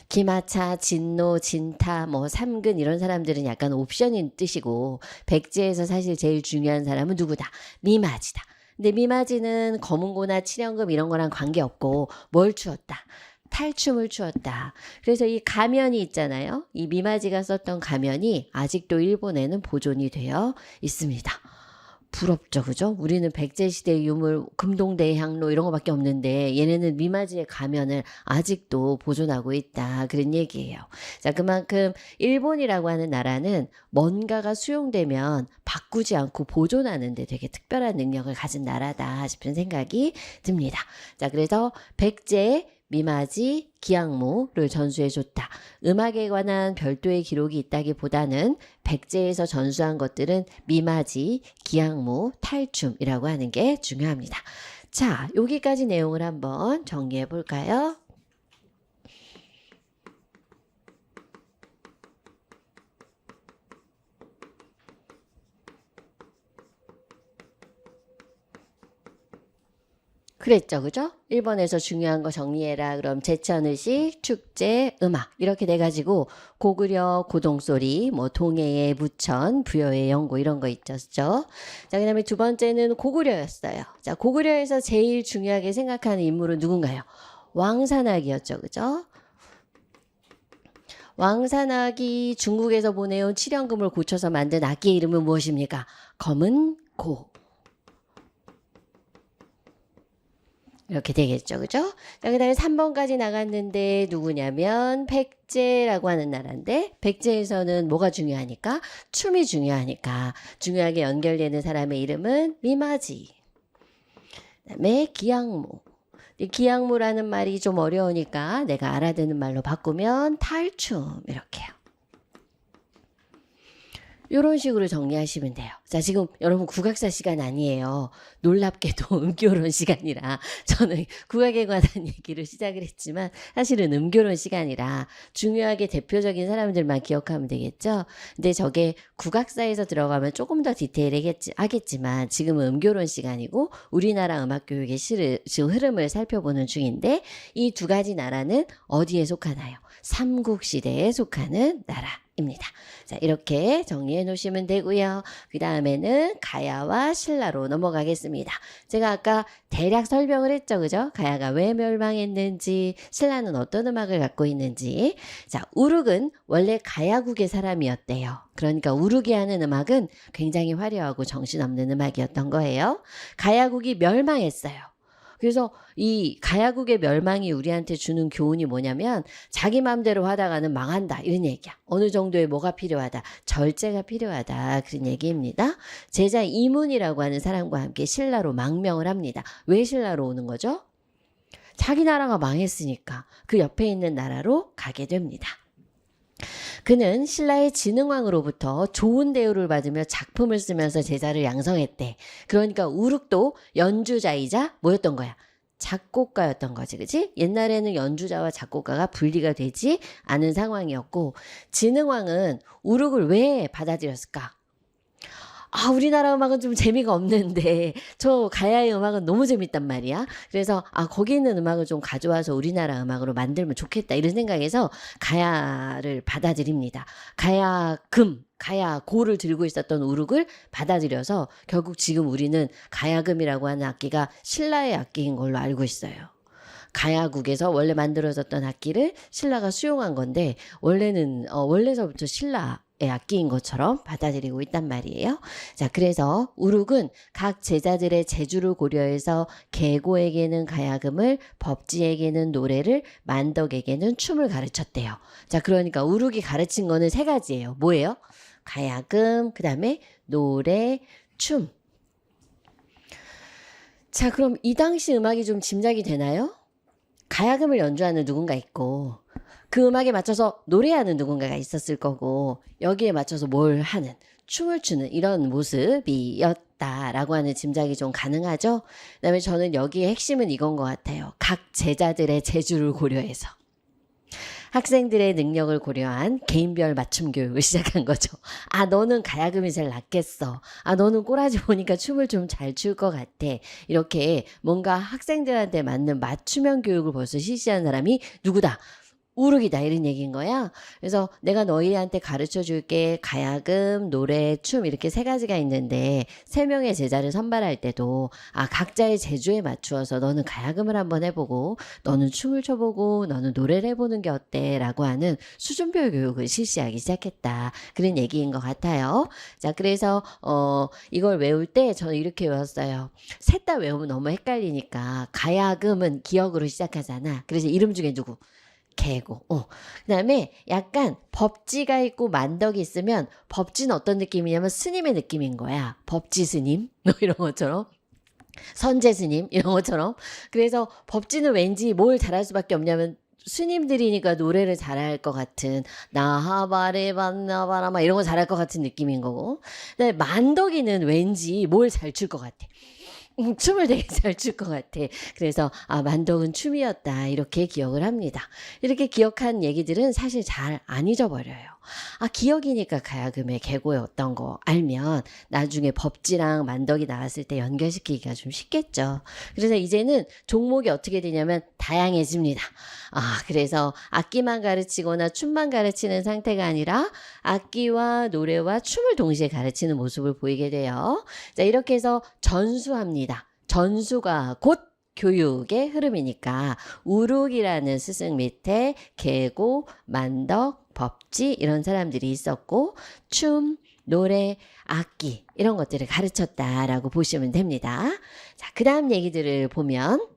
기마차, 진노, 진타, 삼근 이런 사람들은 약간 옵션인 뜻이고 백제에서 사실 제일 중요한 사람은 누구다? 미마지다. 근데 미마지는 검은고나 칠연금 이런 거랑 관계없고 뭘 추었다? 탈춤을 추었다. 그래서 이 가면이 있잖아요. 이 미마지가 썼던 가면이 아직도 일본에는 보존이 되어 있습니다. 부럽죠, 그죠? 우리는 백제시대 유물, 금동대향로 이런 거밖에 없는데 얘네는 미마지의 가면을 아직도 보존하고 있다. 그런 얘기예요. 자, 그만큼 일본이라고 하는 나라는 뭔가가 수용되면 바꾸지 않고 보존하는 데 되게 특별한 능력을 가진 나라다 싶은 생각이 듭니다. 자, 그래서 백제 미마지, 기악무를 전수해줬다. 음악에 관한 별도의 기록이 있다기보다는 백제에서 전수한 것들은 미마지, 기악무, 탈춤이라고 하는 게 중요합니다. 자, 여기까지 내용을 한번 정리해 볼까요? 그랬죠, 그죠? 일본에서 중요한 거 정리해라. 그럼 제천의식, 축제, 음악 이렇게 돼가지고 고구려, 고동소리, 동해의 무천, 부여의 영고 이런 거 있었죠. 자, 그다음에 두 번째는 고구려였어요. 자, 고구려에서 제일 중요하게 생각하는 인물은 누군가요? 왕산악이었죠, 그죠? 왕산악이 중국에서 보내온 칠연금을 고쳐서 만든 악기의 이름은 무엇입니까? 검은고. 이렇게 되겠죠. 그죠? 자, 그 다음에 3번까지 나갔는데 누구냐면 백제라고 하는 나라인데 백제에서는 뭐가 중요하니까? 춤이 중요하니까 중요하게 연결되는 사람의 이름은 미마지. 그다음에 기양모. 이 기양모라는 말이 좀 어려우니까 내가 알아듣는 말로 바꾸면 탈춤 이렇게요. 이런 식으로 정리하시면 돼요. 자, 지금 여러분 국악사 시간 아니에요. 놀랍게도 음교론 시간이라 저는 국악에 관한 얘기를 시작을 했지만 사실은 음교론 시간이라 중요하게 대표적인 사람들만 기억하면 되겠죠. 근데 저게 국악사에서 들어가면 조금 더 디테일하겠지만 지금은 음교론 시간이고 우리나라 음악교육의 지금 흐름을 살펴보는 중인데 이 두 가지 나라는 어디에 속하나요? 삼국시대에 속하는 나라입니다. 자, 이렇게 정리해 놓으시면 되고요. 그 다음에는 가야와 신라로 넘어가겠습니다. 제가 아까 대략 설명을 했죠. 그죠? 가야가 왜 멸망했는지, 신라는 어떤 음악을 갖고 있는지. 자, 우룩은 원래 가야국의 사람이었대요. 그러니까 우룩이 하는 음악은 굉장히 화려하고 정신없는 음악이었던 거예요. 가야국이 멸망했어요. 그래서 이 가야국의 멸망이 우리한테 주는 교훈이 뭐냐면 자기 마음대로 하다가는 망한다 이런 얘기야. 어느 정도의 뭐가 필요하다. 절제가 필요하다. 그런 얘기입니다. 제자 이문이라고 하는 사람과 함께 신라로 망명을 합니다. 왜 신라로 오는 거죠? 자기 나라가 망했으니까 그 옆에 있는 나라로 가게 됩니다. 그는 신라의 진흥왕으로부터 좋은 대우를 받으며 작품을 쓰면서 제자를 양성했대. 그러니까 우룩도 연주자이자 뭐였던 거야? 작곡가였던 거지, 그치? 옛날에는 연주자와 작곡가가 분리가 되지 않은 상황이었고, 진흥왕은 우룩을 왜 받아들였을까? 아, 우리나라 음악은 좀 재미가 없는데 저 가야의 음악은 너무 재밌단 말이야. 그래서 거기 있는 음악을 좀 가져와서 우리나라 음악으로 만들면 좋겠다 이런 생각에서 가야를 받아들입니다. 가야고를 들고 있었던 우룩을 받아들여서 결국 지금 우리는 가야금이라고 하는 악기가 신라의 악기인 걸로 알고 있어요. 가야국에서 원래 만들어졌던 악기를 신라가 수용한 건데 원래서부터 신라의 악기인 것처럼 받아들이고 있단 말이에요. 자, 그래서 우룩은 각 제자들의 재주를 고려해서 계고에게는 가야금을, 법지에게는 노래를, 만덕에게는 춤을 가르쳤대요. 자, 그러니까 우룩이 가르친 거는 세 가지예요. 뭐예요? 가야금, 그 다음에 노래, 춤. 자, 그럼 이 당시 음악이 좀 짐작이 되나요? 가야금을 연주하는 누군가 있고 그 음악에 맞춰서 노래하는 누군가가 있었을 거고 여기에 맞춰서 뭘 하는 춤을 추는 이런 모습이었다라고 하는 짐작이 좀 가능하죠. 그다음에 저는 여기에 핵심은 이건 것 같아요. 각 제자들의 재주를 고려해서 학생들의 능력을 고려한 개인별 맞춤 교육을 시작한 거죠. 아, 너는 가야금이 제일 낫겠어. 아, 너는 꼬라지 보니까 춤을 좀 잘 출 것 같아. 이렇게 뭔가 학생들한테 맞는 맞춤형 교육을 벌써 실시한 사람이 누구다? 우룩이다 이런 얘기인 거야. 그래서 내가 너희한테 가르쳐 줄게 가야금, 노래, 춤 이렇게 세 가지가 있는데 세 명의 제자를 선발할 때도 각자의 재주에 맞추어서 너는 가야금을 한번 해보고 너는 춤을 춰보고 너는 노래를 해보는 게 어때? 라고 하는 수준별 교육을 실시하기 시작했다. 그런 얘기인 것 같아요. 자, 그래서 이걸 외울 때 저는 이렇게 외웠어요. 셋 다 외우면 너무 헷갈리니까 가야금은 기역으로 시작하잖아. 그래서 이름 중에 누구? 개고. 그 다음에 약간 법지가 있고 만덕이 있으면 법지는 어떤 느낌이냐면 스님의 느낌인 거야. 법지 스님 이런 것처럼. 선제 스님 이런 것처럼. 그래서 법지는 왠지 뭘 잘할 수밖에 없냐면 스님들이니까 노래를 잘할 것 같은 나하바레반나바라 막 이런 거 잘할 것 같은 느낌인 거고. 근데 만덕이는 왠지 뭘 잘 출 것 같아. 춤을 되게 잘 출 것 같아. 그래서 만덕은 춤이었다 이렇게 기억을 합니다. 이렇게 기억한 얘기들은 사실 잘 안 잊어버려요. 기억이니까 가야금의 계고였던 거 알면 나중에 법지랑 만덕이 나왔을 때 연결시키기가 좀 쉽겠죠. 그래서 이제는 종목이 어떻게 되냐면 다양해집니다. 그래서 악기만 가르치거나 춤만 가르치는 상태가 아니라 악기와 노래와 춤을 동시에 가르치는 모습을 보이게 돼요. 자, 이렇게 해서 전수합니다. 전수가 곧 교육의 흐름이니까 우룩이라는 스승 밑에 계고, 만덕, 법지 이런 사람들이 있었고 춤, 노래, 악기 이런 것들을 가르쳤다라고 보시면 됩니다. 자, 그 다음 얘기들을 보면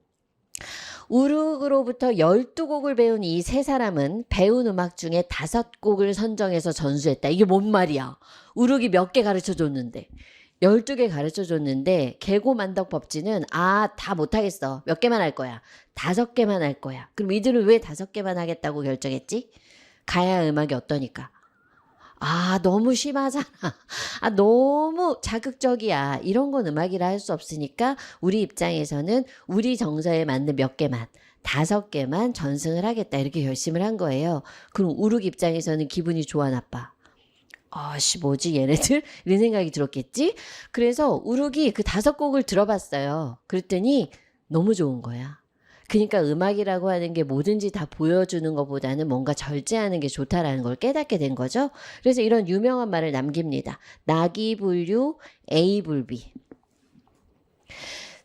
우르크로부터 12곡을 배운 이 세 사람은 배운 음악 중에 5곡을 선정해서 전수했다. 이게 뭔 말이야? 우르크이 몇 개 가르쳐 줬는데. 12개 가르쳐 줬는데 계고만덕 법지는 다 못하겠어. 몇 개만 할 거야. 5개만 할 거야. 그럼 이들은 왜 5개만 하겠다고 결정했지? 가야 음악이 어떠니까? 너무 심하잖아. 너무 자극적이야. 이런 건 음악이라 할 수 없으니까 우리 입장에서는 우리 정서에 맞는 몇 개만, 5개만 전승을 하겠다. 이렇게 결심을 한 거예요. 그럼 우르크 입장에서는 기분이 좋아, 나빠? 뭐지 얘네들? 이런 생각이 들었겠지? 그래서 우르크이 그 5곡을 들어봤어요. 그랬더니 너무 좋은 거야. 그러니까 음악이라고 하는 게 뭐든지 다 보여주는 것보다는 뭔가 절제하는 게 좋다라는 걸 깨닫게 된 거죠. 그래서 이런 유명한 말을 남깁니다. 낙이불유 에이불비.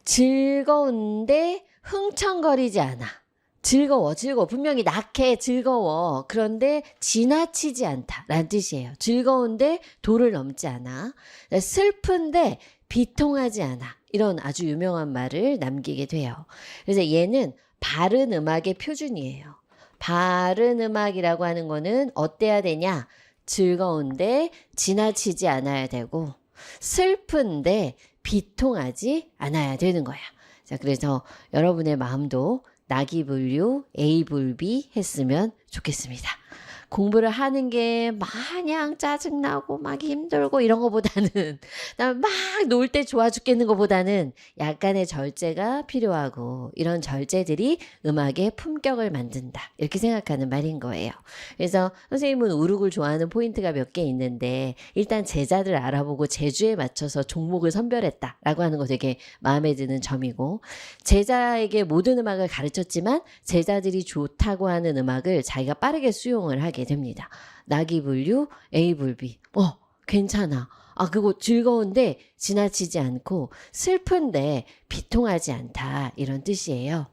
즐거운데 흥청거리지 않아. 즐거워. 분명히 낙해, 즐거워. 그런데 지나치지 않다. 라는 뜻이에요. 즐거운데 도를 넘지 않아. 슬픈데 비통하지 않아. 이런 아주 유명한 말을 남기게 돼요. 그래서 얘는 바른 음악의 표준이에요. 바른 음악이라고 하는 거는 어때야 되냐? 즐거운데 지나치지 않아야 되고 슬픈데 비통하지 않아야 되는 거야. 자, 그래서 여러분의 마음도 낙이불유 에이불비 했으면 좋겠습니다. 공부를 하는 게 마냥 짜증나고 막 힘들고 이런 거보다는 막 놀 때 좋아 죽겠는 것보다는 약간의 절제가 필요하고 이런 절제들이 음악의 품격을 만든다. 이렇게 생각하는 말인 거예요. 그래서 선생님은 우르크를 좋아하는 포인트가 몇 개 있는데 일단 제자들 알아보고 재주에 맞춰서 종목을 선별했다라고 하는 거 되게 마음에 드는 점이고 제자에게 모든 음악을 가르쳤지만 제자들이 좋다고 하는 음악을 자기가 빠르게 수용을 하게 됩니다. 낙이불유 에이불비. 괜찮아. 그거 즐거운데 지나치지 않고 슬픈데 비통하지 않다. 이런 뜻이에요.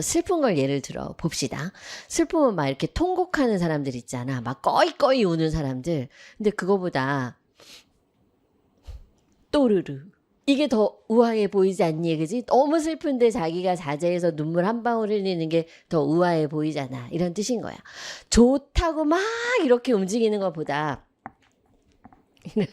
슬픈 걸 예를 들어 봅시다. 슬프면 막 이렇게 통곡하는 사람들 있잖아. 막 꺼이꺼이 우는 사람들. 근데 그거보다 또르르. 이게 더 우아해 보이지 않니? 그지? 너무 슬픈데 자기가 자제해서 눈물 한 방울 흘리는 게 더 우아해 보이잖아. 이런 뜻인 거야. 좋다고 막 이렇게 움직이는 것보다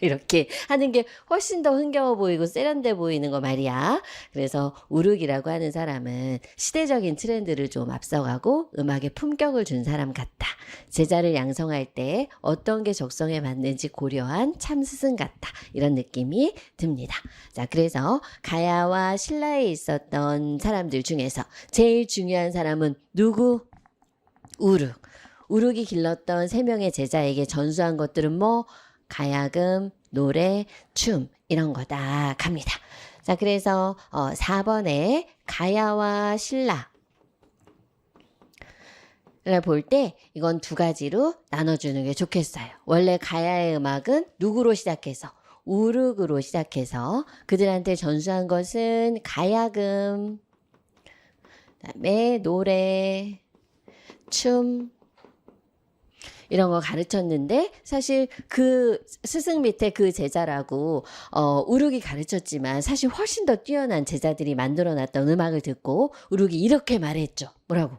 이렇게 하는 게 훨씬 더 흥겨워 보이고 세련돼 보이는 거 말이야. 그래서 우르크이라고 하는 사람은 시대적인 트렌드를 좀 앞서가고 음악에 품격을 준 사람 같다. 제자를 양성할 때 어떤 게 적성에 맞는지 고려한 참 스승 같다. 이런 느낌이 듭니다. 자, 그래서 가야와 신라에 있었던 사람들 중에서 제일 중요한 사람은 누구? 우르크. 우르크이 길렀던 3명의 제자에게 전수한 것들은 뭐? 가야금, 노래, 춤 이런 거다 갑니다. 자, 그래서 4번에 가야와 신라를 볼 때 이건 2가지로 나눠주는 게 좋겠어요. 원래 가야의 음악은 누구로 시작해서 우르크로 시작해서 그들한테 전수한 것은 가야금, 그다음에 노래, 춤 이런 거 가르쳤는데 사실 그 스승 밑에 그 제자라고 우르크이 가르쳤지만 사실 훨씬 더 뛰어난 제자들이 만들어놨던 음악을 듣고 우르크이 이렇게 말했죠. 뭐라고?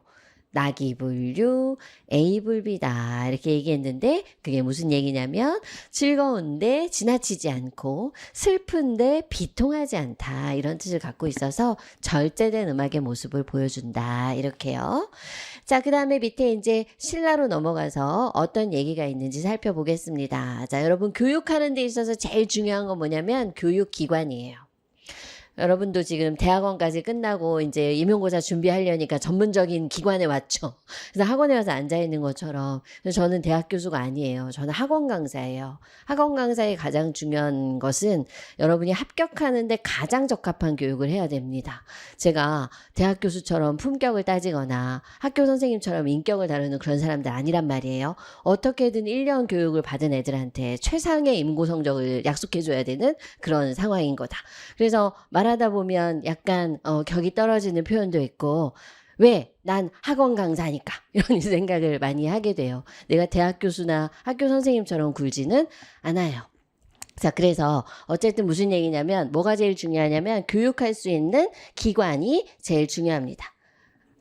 낙이불유 에이불비다 이렇게 얘기했는데 그게 무슨 얘기냐면 즐거운데 지나치지 않고 슬픈데 비통하지 않다 이런 뜻을 갖고 있어서 절제된 음악의 모습을 보여준다 이렇게요. 자, 그 다음에 밑에 이제 신라로 넘어가서 어떤 얘기가 있는지 살펴보겠습니다. 자, 여러분 교육하는 데 있어서 제일 중요한 건 뭐냐면 교육기관이에요. 여러분도 지금 대학원까지 끝나고 이제 임용고사 준비하려니까 전문적인 기관에 왔죠. 그래서 학원에 와서 앉아있는 것처럼 저는 대학 교수가 아니에요. 저는 학원 강사예요. 학원 강사의 가장 중요한 것은 여러분이 합격하는데 가장 적합한 교육을 해야 됩니다. 제가 대학 교수처럼 품격을 따지거나 학교 선생님처럼 인격을 다루는 그런 사람들 아니란 말이에요. 어떻게든 1년 교육을 받은 애들한테 최상의 임고 성적을 약속해줘야 되는 그런 상황인 거다. 그래서 말하다 보면 약간 격이 떨어지는 표현도 있고 왜? 난 학원 강사니까 이런 생각을 많이 하게 돼요. 내가 대학 교수나 학교 선생님처럼 굴지는 않아요. 자, 그래서 어쨌든 무슨 얘기냐면 뭐가 제일 중요하냐면 교육할 수 있는 기관이 제일 중요합니다.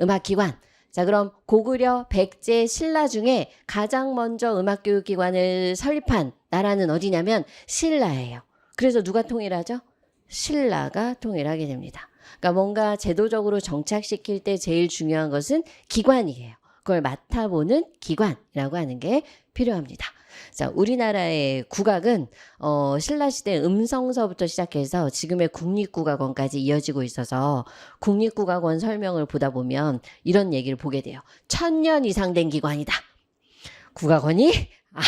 음악기관. 자, 그럼 고구려, 백제, 신라 중에 가장 먼저 음악교육기관을 설립한 나라는 어디냐면 신라예요. 그래서 누가 통일하죠? 신라가 통일하게 됩니다. 그러니까 뭔가 제도적으로 정착시킬 때 제일 중요한 것은 기관이에요. 그걸 맡아보는 기관이라고 하는 게 필요합니다. 자, 우리나라의 국악은 신라시대 음성서부터 시작해서 지금의 국립국악원까지 이어지고 있어서 국립국악원 설명을 보다 보면 이런 얘기를 보게 돼요. 1000년 이상 된 기관이다. 국악원이?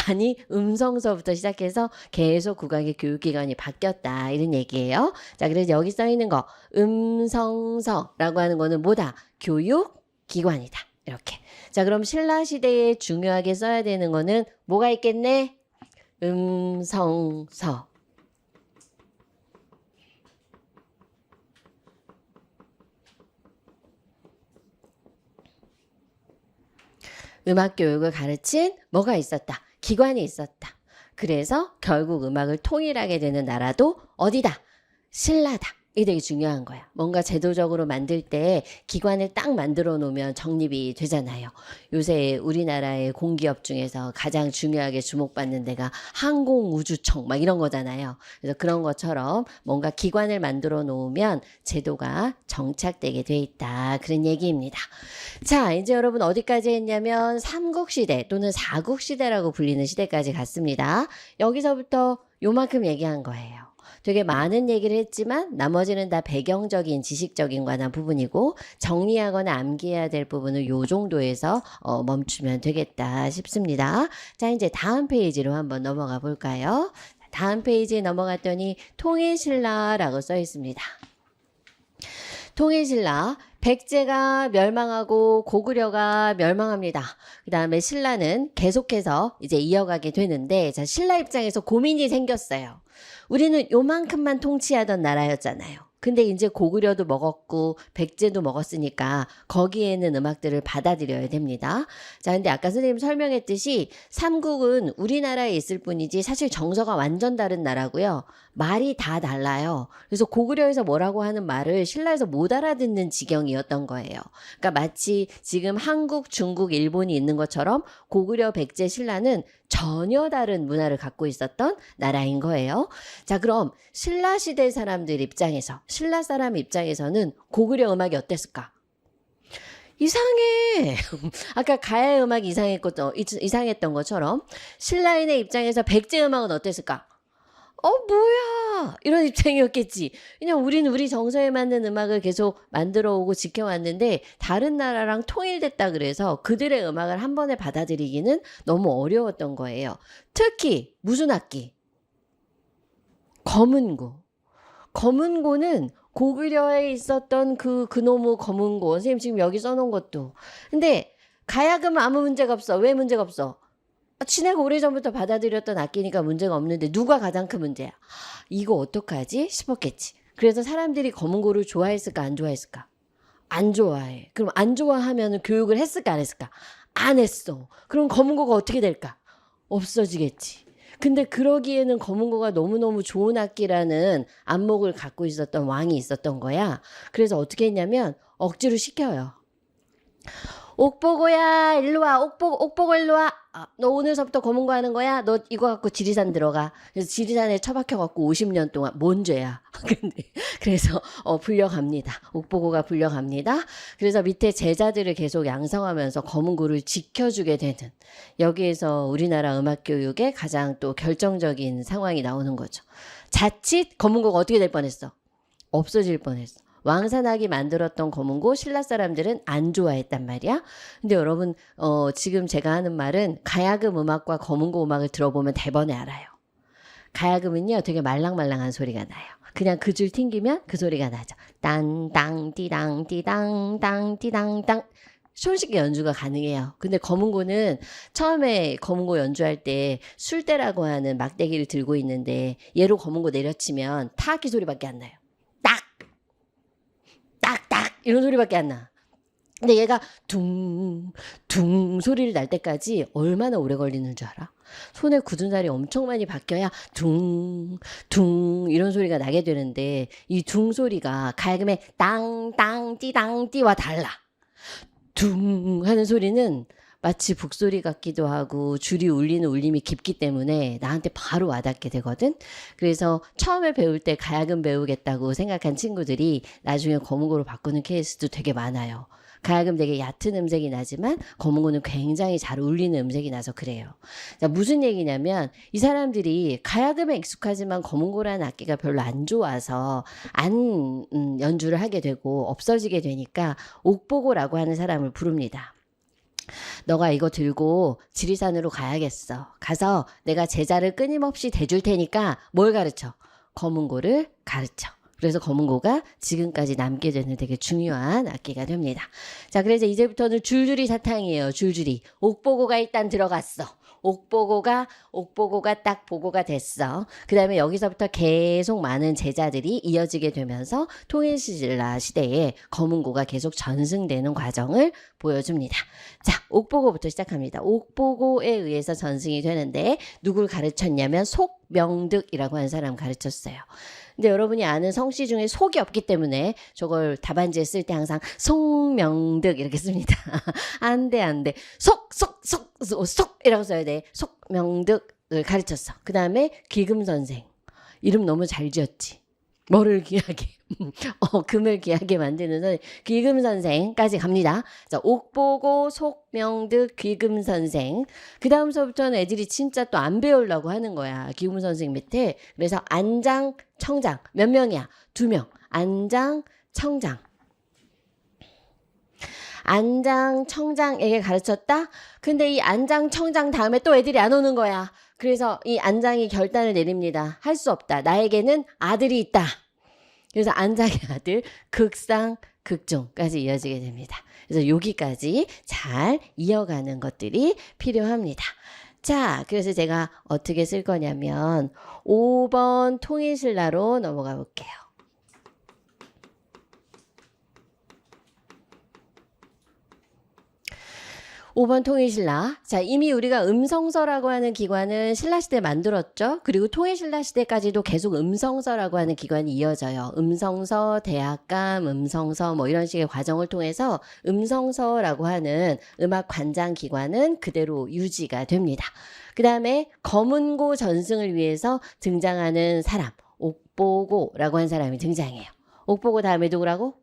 아니, 음성서부터 시작해서 계속 국악의 교육기관이 바뀌었다. 이런 얘기예요. 자, 그래서 여기 써 있는 거 음성서라고 하는 거는 뭐다? 교육기관이다. 이렇게. 자, 그럼 신라시대에 중요하게 써야 되는 거는 뭐가 있겠네? 음성서. 음악교육을 가르친 뭐가 있었다? 기관이 있었다. 그래서 결국 음악을 통일하게 되는 나라도 어디다? 신라다. 이게 되게 중요한 거야. 뭔가 제도적으로 만들 때 기관을 딱 만들어 놓으면 정립이 되잖아요. 요새 우리나라의 공기업 중에서 가장 중요하게 주목받는 데가 항공우주청 막 이런 거잖아요. 그래서 그런 것처럼 뭔가 기관을 만들어 놓으면 제도가 정착되게 돼 있다. 그런 얘기입니다. 자, 이제 여러분 어디까지 했냐면 삼국시대 또는 사국시대라고 불리는 시대까지 갔습니다. 여기서부터 요만큼 얘기한 거예요. 되게 많은 얘기를 했지만 나머지는 다 배경적인 지식적인 관한 부분이고 정리하거나 암기해야 될 부분은 요 정도에서 멈추면 되겠다 싶습니다. 자, 이제 다음 페이지로 한번 넘어가 볼까요? 다음 페이지에 넘어갔더니 통일신라라고 써 있습니다. 통일신라, 백제가 멸망하고 고구려가 멸망합니다. 그 다음에 신라는 계속해서 이제 이어가게 되는데, 자, 신라 입장에서 고민이 생겼어요. 우리는 요만큼만 통치하던 나라였잖아요. 근데 이제 고구려도 먹었고 백제도 먹었으니까 거기에는 음악들을 받아들여야 됩니다. 자, 근데 아까 선생님 설명했듯이 삼국은 우리나라에 있을 뿐이지 사실 정서가 완전 다른 나라고요. 말이 다 달라요. 그래서 고구려에서 뭐라고 하는 말을 신라에서 못 알아듣는 지경이었던 거예요. 그러니까 마치 지금 한국, 중국, 일본이 있는 것처럼 고구려, 백제, 신라는 전혀 다른 문화를 갖고 있었던 나라인 거예요. 자, 그럼 신라 시대 사람들 입장에서, 신라 사람 입장에서는 고구려 음악이 어땠을까? 이상해. 아까 가야 음악이 이상했던 것처럼 신라인의 입장에서 백제 음악은 어땠을까? 뭐야. 이런 입장이었겠지. 왜냐면 우리는 우리 정서에 맞는 음악을 계속 만들어 오고 지켜왔는데 다른 나라랑 통일됐다 그래서 그들의 음악을 한 번에 받아들이기는 너무 어려웠던 거예요. 특히 무슨 악기? 검은고. 검은고는 고구려에 있었던 그놈의 검은고. 선생님 지금 여기 써놓은 것도. 근데 가야금은 아무 문제가 없어. 왜 문제가 없어? 지네가 오래전부터 받아들였던 악기니까 문제가 없는데 누가 가장 큰 문제야? 이거 어떡하지? 싶었겠지. 그래서 사람들이 검은고를 좋아했을까 안 좋아했을까? 안 좋아해. 그럼 안 좋아하면 교육을 했을까 안 했을까? 안 했어. 그럼 검은고가 어떻게 될까? 없어지겠지. 근데 그러기에는 검은고가 너무너무 좋은 악기라는 안목을 갖고 있었던 왕이 있었던 거야. 그래서 어떻게 했냐면 억지로 시켜요. 옥보고야 일로 와. 옥보고 일로 와. 너 오늘서부터 검은고 하는 거야? 너 이거 갖고 지리산 들어가. 그래서 지리산에 처박혀 갖고 50년 동안 뭔 죄야. 근데 그래서 불려갑니다. 옥보고가 불려갑니다. 그래서 밑에 제자들을 계속 양성하면서 검은고를 지켜주게 되는, 여기에서 우리나라 음악 교육의 가장 또 결정적인 상황이 나오는 거죠. 자칫 검은고가 어떻게 될 뻔했어? 없어질 뻔했어. 왕산악이 만들었던 검은고 신라 사람들은 안 좋아했단 말이야. 근데 여러분 지금 제가 하는 말은 가야금 음악과 검은고 음악을 들어보면 대번에 알아요. 가야금은요 되게 말랑말랑한 소리가 나요. 그냥 그 줄 튕기면 그 소리가 나죠. 땅땅 띠당 띠당 땅 띠당 땅. 손쉽게 연주가 가능해요. 근데 검은고는 처음에 검은고 연주할 때 술대라고 하는 막대기를 들고 있는데 얘로 검은고 내려치면 타악기 소리밖에 안 나요. 딱딱 이런 소리밖에 안 나. 근데 얘가 둥 소리를 날 때까지 얼마나 오래 걸리는 줄 알아? 손에 굳은 살이 엄청 많이 박혀야 둥 이런 소리가 나게 되는데 이 둥 소리가 가야금의 땅땅 띠당 띠와 달라. 둥 하는 소리는 마치 북소리 같기도 하고 줄이 울리는 울림이 깊기 때문에 나한테 바로 와닿게 되거든. 그래서 처음에 배울 때 가야금 배우겠다고 생각한 친구들이 나중에 검은고로 바꾸는 케이스도 되게 많아요. 가야금 되게 얕은 음색이 나지만 검은고는 굉장히 잘 울리는 음색이 나서 그래요. 자, 무슨 얘기냐면 이 사람들이 가야금에 익숙하지만 검은고라는 악기가 별로 안 좋아서 안 연주를 하게 되고 없어지게 되니까 옥보고라고 하는 사람을 부릅니다. 너가 이거 들고 지리산으로 가야겠어. 가서 내가 제자를 끊임없이 대줄 테니까 뭘 가르쳐? 검은고를 가르쳐. 그래서 검은고가 지금까지 남게 되는 되게 중요한 악기가 됩니다. 자, 그래서 이제부터는 줄줄이 사탕이에요. 줄줄이. 옥보고가 일단 들어갔어. 옥보고가 딱 보고가 됐어. 그 다음에 여기서부터 계속 많은 제자들이 이어지게 되면서 통일신라 시대에 검은고가 계속 전승되는 과정을 보여줍니다. 자, 옥보고부터 시작합니다. 옥보고에 의해서 전승이 되는데 누굴 가르쳤냐면 속명득이라고 하는 사람 가르쳤어요. 근데 여러분이 아는 성씨 중에 속이 없기 때문에 저걸 답안지에 쓸 때 항상 속명득 이렇게 씁니다. 안 돼. 속 이라고 써야 돼. 속명득을 가르쳤어. 그 다음에 귀금선생. 이름 너무 잘 지었지. 뭐를 귀하게 금을 귀하게 만드는 귀금선생까지 갑니다. 자, 옥보고, 속명득, 귀금선생. 그 다음서부터는 애들이 진짜 또 안 배우려고 하는 거야. 귀금선생 밑에. 그래서 안장, 청장. 몇 명이야? 2명. 안장, 청장. 안장, 청장에게 가르쳤다? 근데 이 안장, 청장 다음에 또 애들이 안 오는 거야. 그래서 이 안장이 결단을 내립니다. 할 수 없다. 나에게는 아들이 있다. 그래서 안장의 아들 극상, 극종까지 이어지게 됩니다. 그래서 여기까지 잘 이어가는 것들이 필요합니다. 자, 그래서 제가 어떻게 쓸 거냐면 5번 통일신라로 넘어가 볼게요. 5번 통일신라. 자, 이미 우리가 음성서라고 하는 기관은 신라시대 만들었죠. 그리고 통일신라시대까지도 계속 음성서라고 하는 기관이 이어져요. 음성서, 대학감, 음성서 뭐 이런 식의 과정을 통해서 음성서라고 하는 음악 관장 기관은 그대로 유지가 됩니다. 그 다음에 검은고 전승을 위해서 등장하는 사람, 옥보고라고 하는 사람이 등장해요. 옥보고 다음에 누구라고?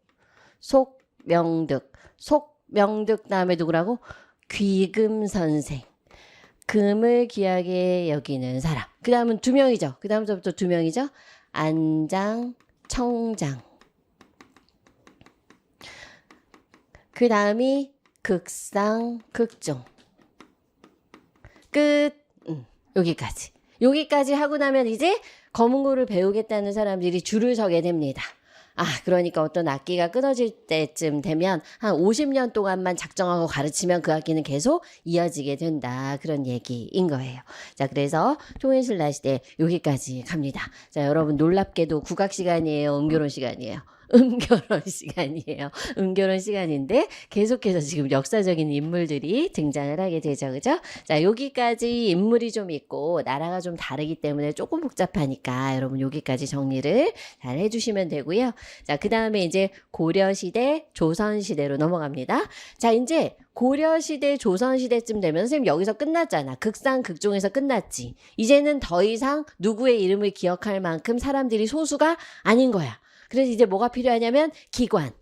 속명득. 속명득 다음에 누구라고? 귀금선생. 금을 귀하게 여기는 사람. 그 다음은 2명이죠. 그 다음부터 2명이죠. 안장, 청장. 그 다음이 극상, 극종. 끝. 여기까지 하고 나면 이제 검은고를 배우겠다는 사람들이 줄을 서게 됩니다. 그러니까 어떤 악기가 끊어질 때쯤 되면 한 50년 동안만 작정하고 가르치면 그 악기는 계속 이어지게 된다. 그런 얘기인 거예요. 자, 그래서 통일신라 시대 여기까지 갑니다. 자, 여러분 놀랍게도 국악 시간이에요? 음교론 시간이에요? 음교론 시간이에요. 음교론 시간인데 계속해서 지금 역사적인 인물들이 등장을 하게 되죠. 그죠? 자, 여기까지 인물이 좀 있고 나라가 좀 다르기 때문에 조금 복잡하니까 여러분 여기까지 정리를 잘 해주시면 되고요. 자, 그 다음에 이제 고려시대, 조선시대로 넘어갑니다. 자, 이제 고려시대, 조선시대쯤 되면 선생님 여기서 끝났잖아. 극상, 극종에서 끝났지. 이제는 더 이상 누구의 이름을 기억할 만큼 사람들이 소수가 아닌 거야. 그래서 이제 뭐가 필요하냐면 기관,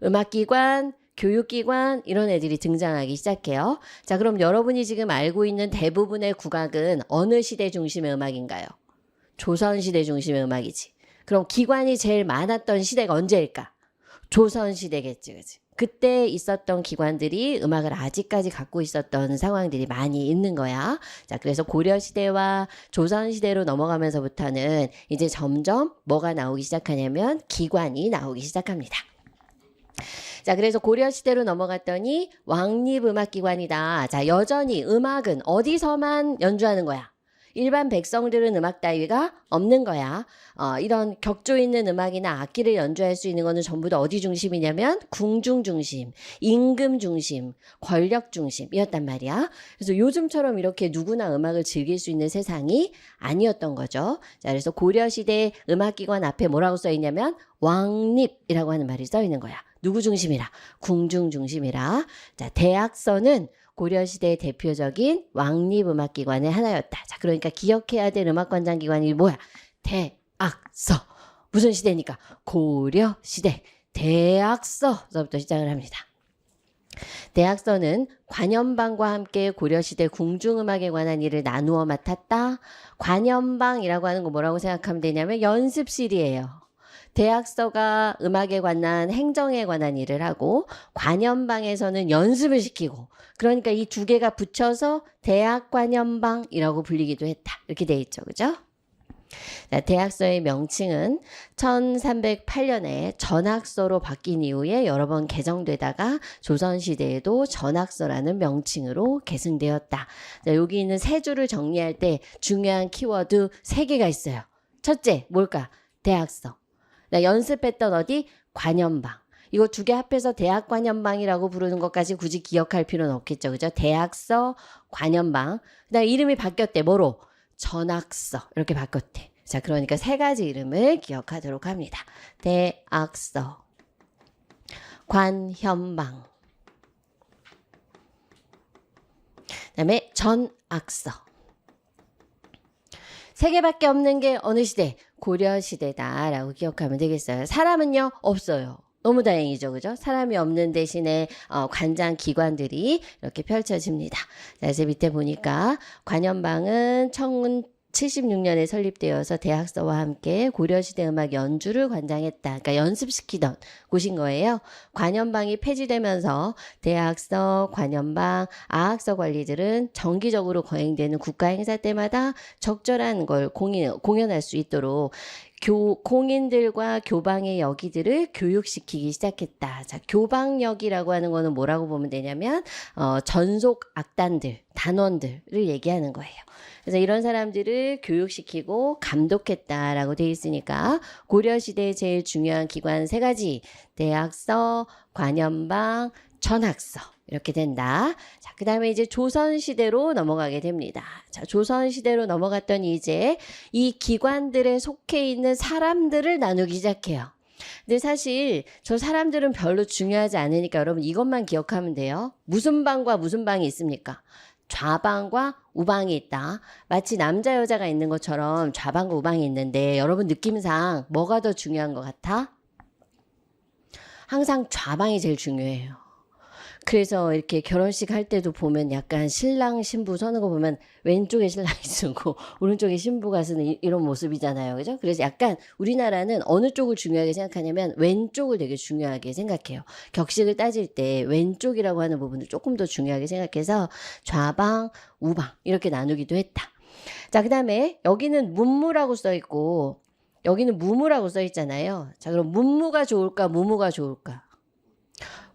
음악기관, 교육기관 이런 애들이 등장하기 시작해요. 자, 그럼 여러분이 지금 알고 있는 대부분의 국악은 어느 시대 중심의 음악인가요? 조선시대 중심의 음악이지. 그럼 기관이 제일 많았던 시대가 언제일까? 조선시대겠지, 그치? 그때 있었던 기관들이 음악을 아직까지 갖고 있었던 상황들이 많이 있는 거야. 자, 그래서 고려시대와 조선시대로 넘어가면서부터는 이제 점점 뭐가 나오기 시작하냐면 기관이 나오기 시작합니다. 자, 그래서 고려시대로 넘어갔더니 왕립음악기관이다. 자, 여전히 음악은 어디서만 연주하는 거야? 일반 백성들은 음악 따위가 없는 거야. 이런 격조 있는 음악이나 악기를 연주할 수 있는 거는 전부 다 어디 중심이냐면 궁중 중심, 임금 중심, 권력 중심이었단 말이야. 그래서 요즘처럼 이렇게 누구나 음악을 즐길 수 있는 세상이 아니었던 거죠. 자, 그래서 고려시대 음악기관 앞에 뭐라고 써 있냐면 왕립이라고 하는 말이 써 있는 거야. 누구 중심이라? 궁중 중심이라. 자, 대학서는 고려시대의 대표적인 왕립음악기관의 하나였다. 자, 그러니까 기억해야 될 음악관장기관이 뭐야? 대학서. 무슨 시대니까? 고려시대. 대학서서부터 시작을 합니다. 대학서는 관현방과 함께 고려시대 궁중음악에 관한 일을 나누어 맡았다. 관현방이라고 하는 거 뭐라고 생각하면 되냐면 연습실이에요. 대학서가 음악에 관한 행정에 관한 일을 하고 관현방에서는 연습을 시키고 그러니까 이 두 개가 붙여서 대학관현방이라고 불리기도 했다. 이렇게 돼 있죠. 그죠? 자, 대학서의 명칭은 1308년에 전학서로 바뀐 이후에 여러 번 개정되다가 조선시대에도 전학서라는 명칭으로 계승되었다. 자, 여기 있는 세 줄을 정리할 때 중요한 키워드 세 개가 있어요. 첫째, 뭘까? 대학서. 연습했던 어디? 관현방. 이거 두 개 합해서 대학관현방이라고 부르는 것까지 굳이 기억할 필요는 없겠죠. 그죠? 대학서, 관현방. 그다음에 이름이 바뀌었대. 뭐로? 전학서. 이렇게 바뀌었대. 자, 그러니까 세 가지 이름을 기억하도록 합니다. 대학서, 관현방. 그다음에 전학서. 세 개밖에 없는 게 어느 시대? 고려시대다라고 기억하면 되겠어요. 사람은요? 없어요. 너무 다행이죠. 그죠? 사람이 없는 대신에 관장 기관들이 이렇게 펼쳐집니다. 자, 그래서 밑에 보니까 관현방은 1076년에 설립되어서 대학서와 함께 고려시대 음악 연주를 관장했다. 그러니까 연습시키던 곳인 거예요. 관현방이 폐지되면서 대학서, 관현방, 아학서 관리들은 정기적으로 거행되는 국가 행사 때마다 적절한 걸 공연할 수 있도록 공인들과 교방의 역이들을 교육시키기 시작했다. 자, 교방역이라고 하는 거는 뭐라고 보면 되냐면 전속 악단들, 단원들을 얘기하는 거예요. 그래서 이런 사람들을 교육시키고 감독했다라고 돼 있으니까 고려시대의 제일 중요한 기관 세 가지, 대학서, 관현방, 전학서 이렇게 된다. 자, 그 다음에 이제 조선시대로 넘어가게 됩니다. 자, 조선시대로 넘어갔더니 이제 이 기관들에 속해 있는 사람들을 나누기 시작해요. 근데 사실 저 사람들은 별로 중요하지 않으니까 여러분 이것만 기억하면 돼요. 무슨 방과 무슨 방이 있습니까? 좌방과 우방이 있다. 마치 남자 여자가 있는 것처럼 좌방과 우방이 있는데 여러분 느낌상 뭐가 더 중요한 것 같아? 항상 좌방이 제일 중요해요. 그래서 이렇게 결혼식 할 때도 보면 약간 신랑 신부 서는 거 보면 왼쪽에 신랑이 쓰고 오른쪽에 신부가 쓰는 이런 모습이잖아요. 그죠? 그래서 약간 우리나라는 어느 쪽을 중요하게 생각하냐면 왼쪽을 되게 중요하게 생각해요. 격식을 따질 때 왼쪽이라고 하는 부분을 조금 더 중요하게 생각해서 좌방, 우방 이렇게 나누기도 했다. 자, 그 다음에 여기는 문무라고 써 있고 여기는 무무라고 써 있잖아요. 자, 그럼 문무가 좋을까 무무가 좋을까?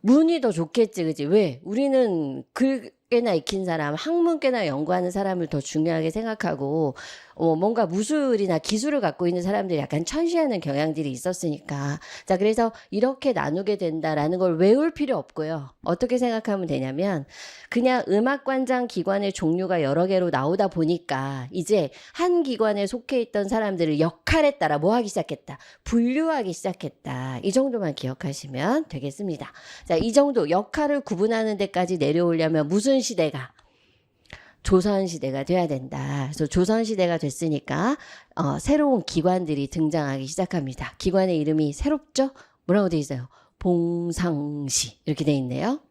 문이 더 좋겠지, 그지? 왜? 우리는 글깨나 익힌 사람, 학문깨나 연구하는 사람을 더 중요하게 생각하고, 뭔가 무술이나 기술을 갖고 있는 사람들이 약간 천시하는 경향들이 있었으니까. 자, 그래서 이렇게 나누게 된다라는 걸 외울 필요 없고요. 어떻게 생각하면 되냐면, 그냥 음악관장 기관의 종류가 여러 개로 나오다 보니까, 이제 한 기관에 속해 있던 사람들을 역할에 따라 뭐 하기 시작했다? 분류하기 시작했다. 이 정도만 기억하시면 되겠습니다. 자, 이 정도 역할을 구분하는 데까지 내려오려면 무슨 시대가? 조선시대가 돼야 된다. 그래서 조선시대가 됐으니까 새로운 기관들이 등장하기 시작합니다. 기관의 이름이 새롭죠? 뭐라고 돼 있어요? 봉상시 이렇게 돼 있네요.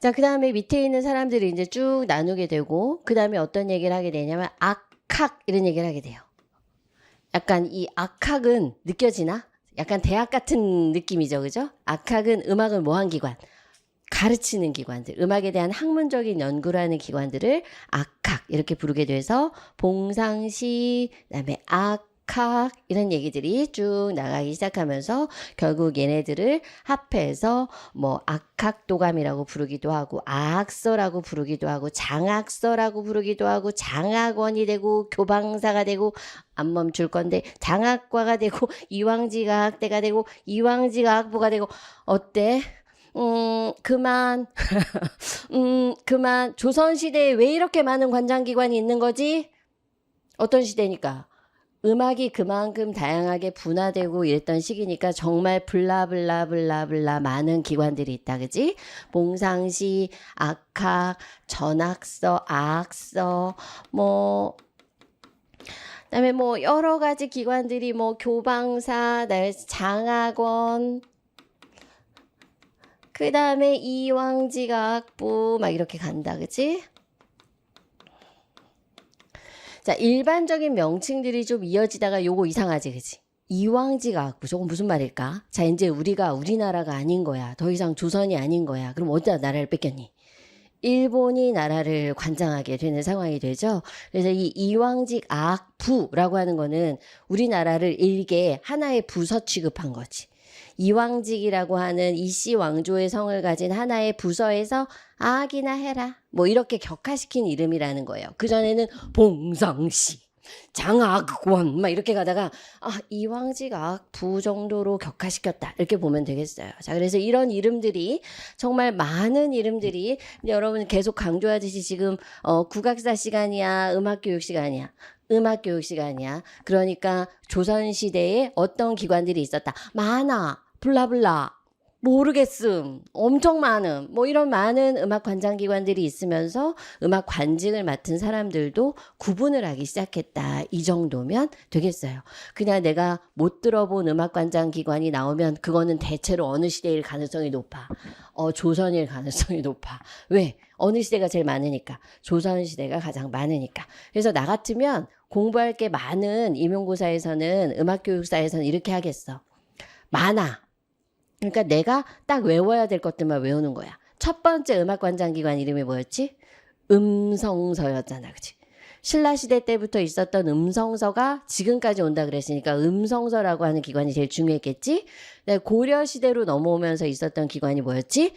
자, 그 다음에 밑에 있는 사람들이 이제 쭉 나누게 되고 그 다음에 어떤 얘기를 하게 되냐면 악학 이런 얘기를 하게 돼요. 약간 이 악학은 느껴지나? 약간 대학 같은 느낌이죠. 그죠? 악학은 음악을 뭐한 기관? 가르치는 기관들. 음악에 대한 학문적인 연구를 하는 기관들을 악학 이렇게 부르게 돼서 봉상시, 그다음에 악학 이런 얘기들이 쭉 나가기 시작하면서 결국 얘네들을 합해서 뭐 악학도감이라고 부르기도 하고 아학서라고 부르기도 하고 장학서라고 부르기도 하고 장학원이 되고 교방사가 되고 안 멈출 건데 장학과가 되고 이왕지가학대가 되고 이왕지가학부가 되고 어때? 그만. 그만. 조선시대에 왜 이렇게 많은 관장기관이 있는 거지? 어떤 시대니까? 음악이 그만큼 다양하게 분화되고 이랬던 시기니까 정말 블라블라블라블라 많은 기관들이 있다. 그지? 봉상시, 악학, 전학서, 아학서, 뭐 그다음에 뭐 여러 가지 기관들이 뭐 교방사, 장학원, 그 다음에 이왕지가학부 막 이렇게 간다. 그치? 자, 일반적인 명칭들이 좀 이어지다가 요거 이상하지. 그치? 이왕지가학부 저건 무슨 말일까? 자, 이제 우리가 우리나라가 아닌 거야. 더 이상 조선이 아닌 거야. 그럼 어디다 나라를 뺏겼니? 일본이 나라를 관장하게 되는 상황이 되죠. 그래서 이 이왕직아학부라고 하는 거는 우리나라를 일개 하나의 부서 취급한 거지. 이왕직이라고 하는 이씨 왕조의 성을 가진 하나의 부서에서 아기나 해라. 뭐 이렇게 격화시킨 이름이라는 거예요. 그전에는 봉상시, 장학원 막 이렇게 가다가 이왕직 악부 정도로 격화시켰다 이렇게 보면 되겠어요. 자, 그래서 이런 이름들이 정말 많은 이름들이 여러분 계속 강조하듯이 지금 국악사 시간이야, 음악교육 시간이야. 음악교육 시간이야. 그러니까 조선시대에 어떤 기관들이 있었다. 많아. 블라블라. 모르겠음. 엄청 많음. 뭐 이런 많은 음악 관장기관들이 있으면서 음악 관직을 맡은 사람들도 구분을 하기 시작했다. 이 정도면 되겠어요. 그냥 내가 못 들어본 음악 관장기관이 나오면 그거는 대체로 어느 시대일 가능성이 높아. 조선일 가능성이 높아. 왜? 어느 시대가 제일 많으니까. 조선시대가 가장 많으니까. 그래서 나 같으면 공부할 게 많은 임용고사에서는 음악교육사에서는 이렇게 하겠어. 많아. 그러니까 내가 딱 외워야 될 것들만 외우는 거야. 첫 번째 음악관장기관 이름이 뭐였지? 음성서였잖아. 그치? 신라시대 때부터 있었던 음성서가 지금까지 온다 그랬으니까 음성서라고 하는 기관이 제일 중요했겠지? 고려시대로 넘어오면서 있었던 기관이 뭐였지?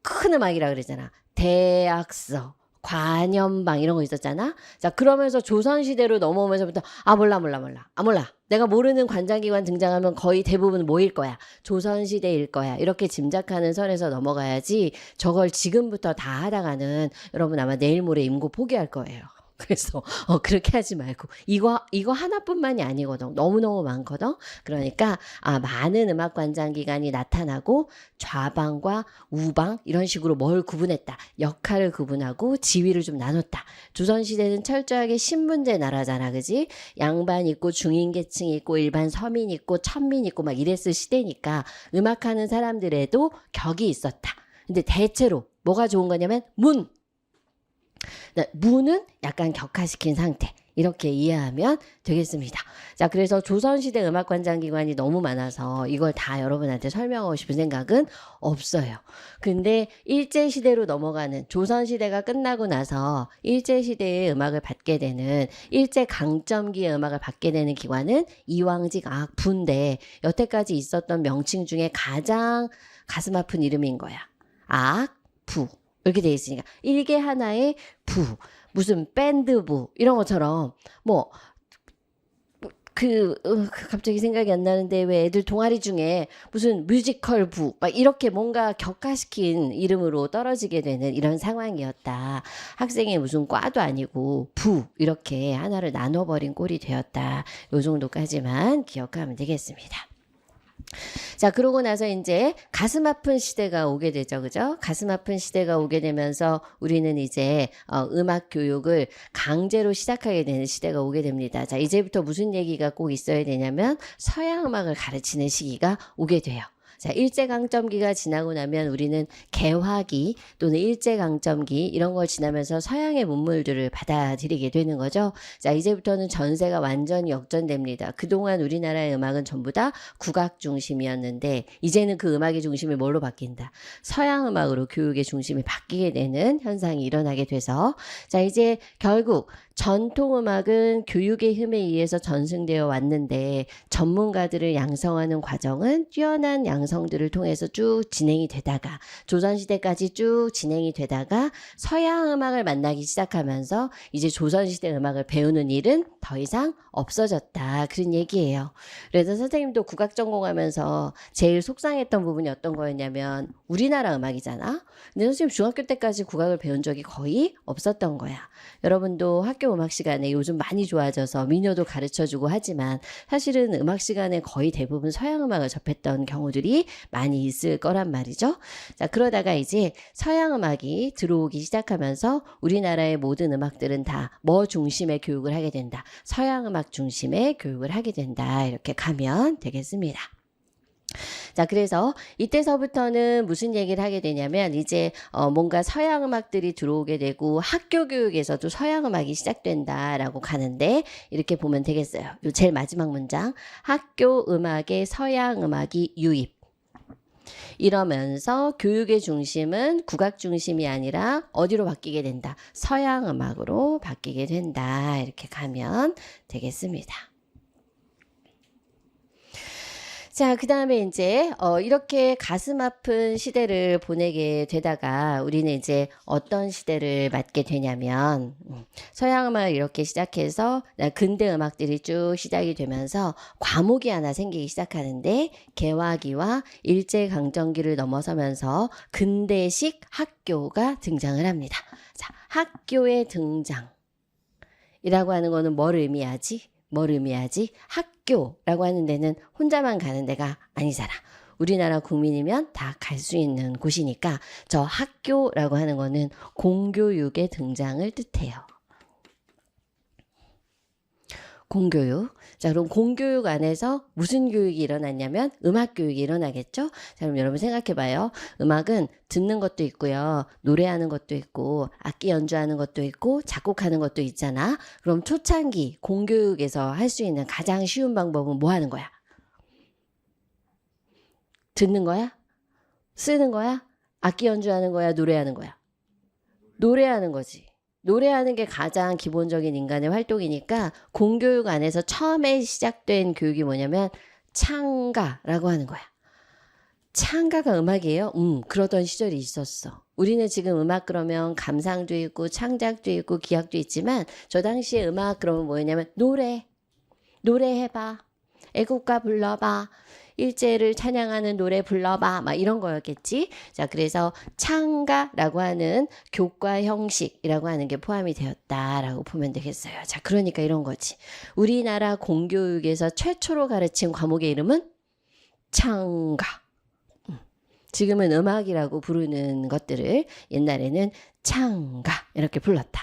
큰 음악이라 그랬잖아. 대학서, 관현방 이런 거 있었잖아. 자, 그러면서 조선시대로 넘어오면서부터 몰라. 내가 모르는 관장기관 등장하면 거의 대부분 뭐일 거야? 조선시대일 거야. 이렇게 짐작하는 선에서 넘어가야지 저걸 지금부터 다 하다가는 여러분 아마 내일 모레 임고 포기할 거예요. 그래서 그렇게 하지 말고 이거 하나뿐만이 아니거든. 너무너무 많거든. 그러니까 많은 음악 관장 기관이 나타나고 좌방과 우방 이런 식으로 뭘 구분했다. 역할을 구분하고 지위를 좀 나눴다. 조선시대는 철저하게 신분제 나라잖아. 그지? 양반 있고 중인계층 있고 일반 서민 있고 천민 있고 막 이랬을 시대니까 음악하는 사람들에도 격이 있었다. 근데 대체로 뭐가 좋은 거냐면 문은 약간 격화시킨 상태. 이렇게 이해하면 되겠습니다. 자, 그래서 조선시대 음악관장기관이 너무 많아서 이걸 다 여러분한테 설명하고 싶은 생각은 없어요. 근데 일제시대로 넘어가는 조선시대가 끝나고 나서 일제시대의 음악을 받게 되는 일제강점기의 음악을 받게 되는 기관은 이왕직 악부인데 여태까지 있었던 명칭 중에 가장 가슴 아픈 이름인 거야. 악부. 이렇게 돼 있으니까 일개 하나의 부, 무슨 밴드부 이런 것처럼 갑자기 생각이 안 나는데 왜 애들 동아리 중에 무슨 뮤지컬 부 막 이렇게 뭔가 격화시킨 이름으로 떨어지게 되는 이런 상황이었다. 학생이 무슨 과도 아니고 부 이렇게 하나를 나눠버린 꼴이 되었다. 요 정도까지만 기억하면 되겠습니다. 자, 그러고 나서 이제 가슴 아픈 시대가 오게 되죠. 그죠? 가슴 아픈 시대가 오게 되면서 우리는 이제 음악 교육을 강제로 시작하게 되는 시대가 오게 됩니다. 자, 이제부터 무슨 얘기가 꼭 있어야 되냐면 서양 음악을 가르치는 시기가 오게 돼요. 자, 일제강점기가 지나고 나면 우리는 개화기 또는 일제강점기 이런 걸 지나면서 서양의 문물들을 받아들이게 되는 거죠. 자, 이제부터는 전세가 완전히 역전됩니다. 그동안 우리나라의 음악은 전부 다 국악 중심이었는데 이제는 그 음악의 중심이 뭘로 바뀐다? 서양 음악으로 교육의 중심이 바뀌게 되는 현상이 일어나게 돼서 자, 이제 결국 전통음악은 교육의 힘에 의해서 전승되어 왔는데 전문가들을 양성하는 과정은 뛰어난 양성들을 통해서 쭉 진행이 되다가 조선시대까지 쭉 진행이 되다가 서양 음악을 만나기 시작하면서 이제 조선시대 음악을 배우는 일은 더 이상 없어졌다. 그런 얘기예요. 그래서 선생님도 국악 전공하면서 제일 속상했던 부분이 어떤 거였냐면 우리나라 음악이잖아. 근데 선생님 중학교 때까지 국악을 배운 적이 거의 없었던 거야. 여러분도 학교 음악 시간에 요즘 많이 좋아져서 민요도 가르쳐주고 하지만 사실은 음악 시간에 거의 대부분 서양 음악을 접했던 경우들이 많이 있을 거란 말이죠. 자, 그러다가 이제 서양 음악이 들어오기 시작하면서 우리나라의 모든 음악들은 다 뭐 중심의 교육을 하게 된다. 서양 음악 중심의 교육을 하게 된다. 이렇게 가면 되겠습니다. 자, 그래서 이때서부터는 무슨 얘기를 하게 되냐면 이제 뭔가 서양 음악들이 들어오게 되고 학교 교육에서도 서양 음악이 시작된다라고 가는데 이렇게 보면 되겠어요. 요 제일 마지막 문장. 학교 음악에 서양 음악이 유입. 이러면서 교육의 중심은 국악 중심이 아니라 어디로 바뀌게 된다? 서양 음악으로 바뀌게 된다. 이렇게 가면 되겠습니다. 자, 그 다음에 이제, 이렇게 가슴 아픈 시대를 보내게 되다가 우리는 이제 어떤 시대를 맞게 되냐면, 서양 음악을 이렇게 시작해서 근대 음악들이 쭉 시작이 되면서 과목이 하나 생기기 시작하는데, 개화기와 일제강점기를 넘어서면서 근대식 학교가 등장을 합니다. 자, 학교의 등장이라고 하는 거는 뭘 의미하지? 뭘 의미하지? 학교라고 하는 데는 혼자만 가는 데가 아니잖아. 우리나라 국민이면 다 갈 수 있는 곳이니까 저 학교라고 하는 거는 공교육의 등장을 뜻해요. 공교육. 자, 그럼 공교육 안에서 무슨 교육이 일어났냐면 음악 교육이 일어나겠죠? 자, 그럼 여러분 생각해 봐요. 음악은 듣는 것도 있고요. 노래하는 것도 있고 악기 연주하는 것도 있고 작곡하는 것도 있잖아. 그럼 초창기 공교육에서 할 수 있는 가장 쉬운 방법은 뭐 하는 거야? 듣는 거야? 쓰는 거야? 악기 연주하는 거야? 노래하는 거야? 노래하는 거지. 노래하는 게 가장 기본적인 인간의 활동이니까 공교육 안에서 처음에 시작된 교육이 뭐냐면 창가라고 하는 거야. 창가가 음악이에요? 그러던 시절이 있었어. 우리는 지금 음악 그러면 감상도 있고 창작도 있고 기악도 있지만 저 당시에 음악 그러면 뭐였냐면 노래해봐. 애국가 불러봐. 일제를 찬양하는 노래 불러봐. 막 이런 거였겠지. 자, 그래서 창가라고 하는 교과 형식이라고 하는 게 포함이 되었다라고 보면 되겠어요. 자, 그러니까 이런 거지. 우리나라 공교육에서 최초로 가르친 과목의 이름은 창가. 지금은 음악이라고 부르는 것들을 옛날에는 창가 이렇게 불렀다.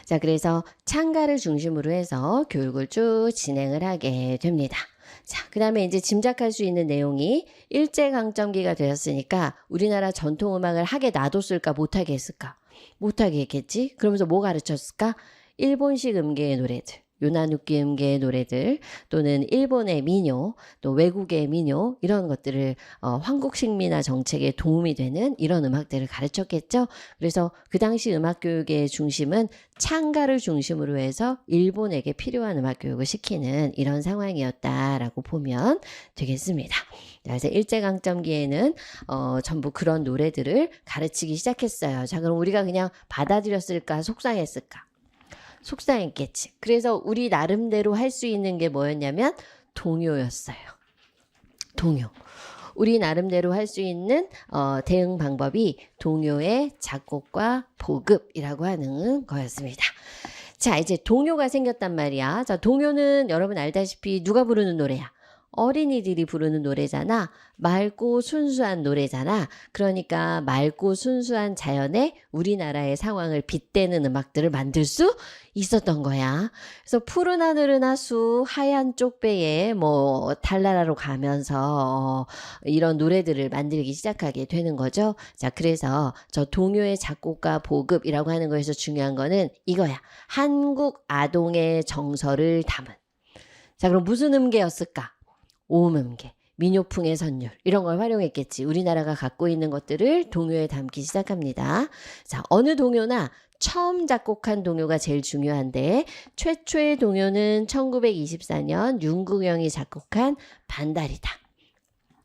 자, 그래서 창가를 중심으로 해서 교육을 쭉 진행을 하게 됩니다. 자, 그 다음에 이제 짐작할 수 있는 내용이 일제강점기가 되었으니까 우리나라 전통음악을 하게 놔뒀을까 못하게 했을까? 못하게 했겠지? 그러면서 뭐 가르쳤을까? 일본식 음계의 노래들. 요나누키 음계의 노래들 또는 일본의 민요 또 외국의 민요 이런 것들을 한국식 민화 정책에 도움이 되는 이런 음악들을 가르쳤겠죠. 그래서 그 당시 음악 교육의 중심은 창가를 중심으로 해서 일본에게 필요한 음악 교육을 시키는 이런 상황이었다라고 보면 되겠습니다. 그래서 일제강점기에는 전부 그런 노래들을 가르치기 시작했어요. 자, 그럼 우리가 그냥 받아들였을까 속상했을까? 속상했겠지. 그래서 우리 나름대로 할 수 있는 게 뭐였냐면 동요였어요. 동요. 우리 나름대로 할 수 있는 대응 방법이 동요의 작곡과 보급이라고 하는 거였습니다. 자, 이제 동요가 생겼단 말이야. 자, 동요는 여러분 알다시피 누가 부르는 노래야? 어린이들이 부르는 노래잖아. 맑고 순수한 노래잖아. 그러니까 맑고 순수한 자연의 우리나라의 상황을 빗대는 음악들을 만들 수 있었던 거야. 그래서 푸른 하늘은 하수, 하얀 쪽배에 뭐 달나라로 가면서 이런 노래들을 만들기 시작하게 되는 거죠. 자, 그래서 저 동요의 작곡가 보급이라고 하는 거에서 중요한 거는 이거야. 한국 아동의 정서를 담은. 자, 그럼 무슨 음계였을까? 오음음계, 민요풍의 선율 이런 걸 활용했겠지. 우리나라가 갖고 있는 것들을 동요에 담기 시작합니다. 자, 어느 동요나 처음 작곡한 동요가 제일 중요한데 최초의 동요는 1924년 윤국영이 작곡한 반달이다.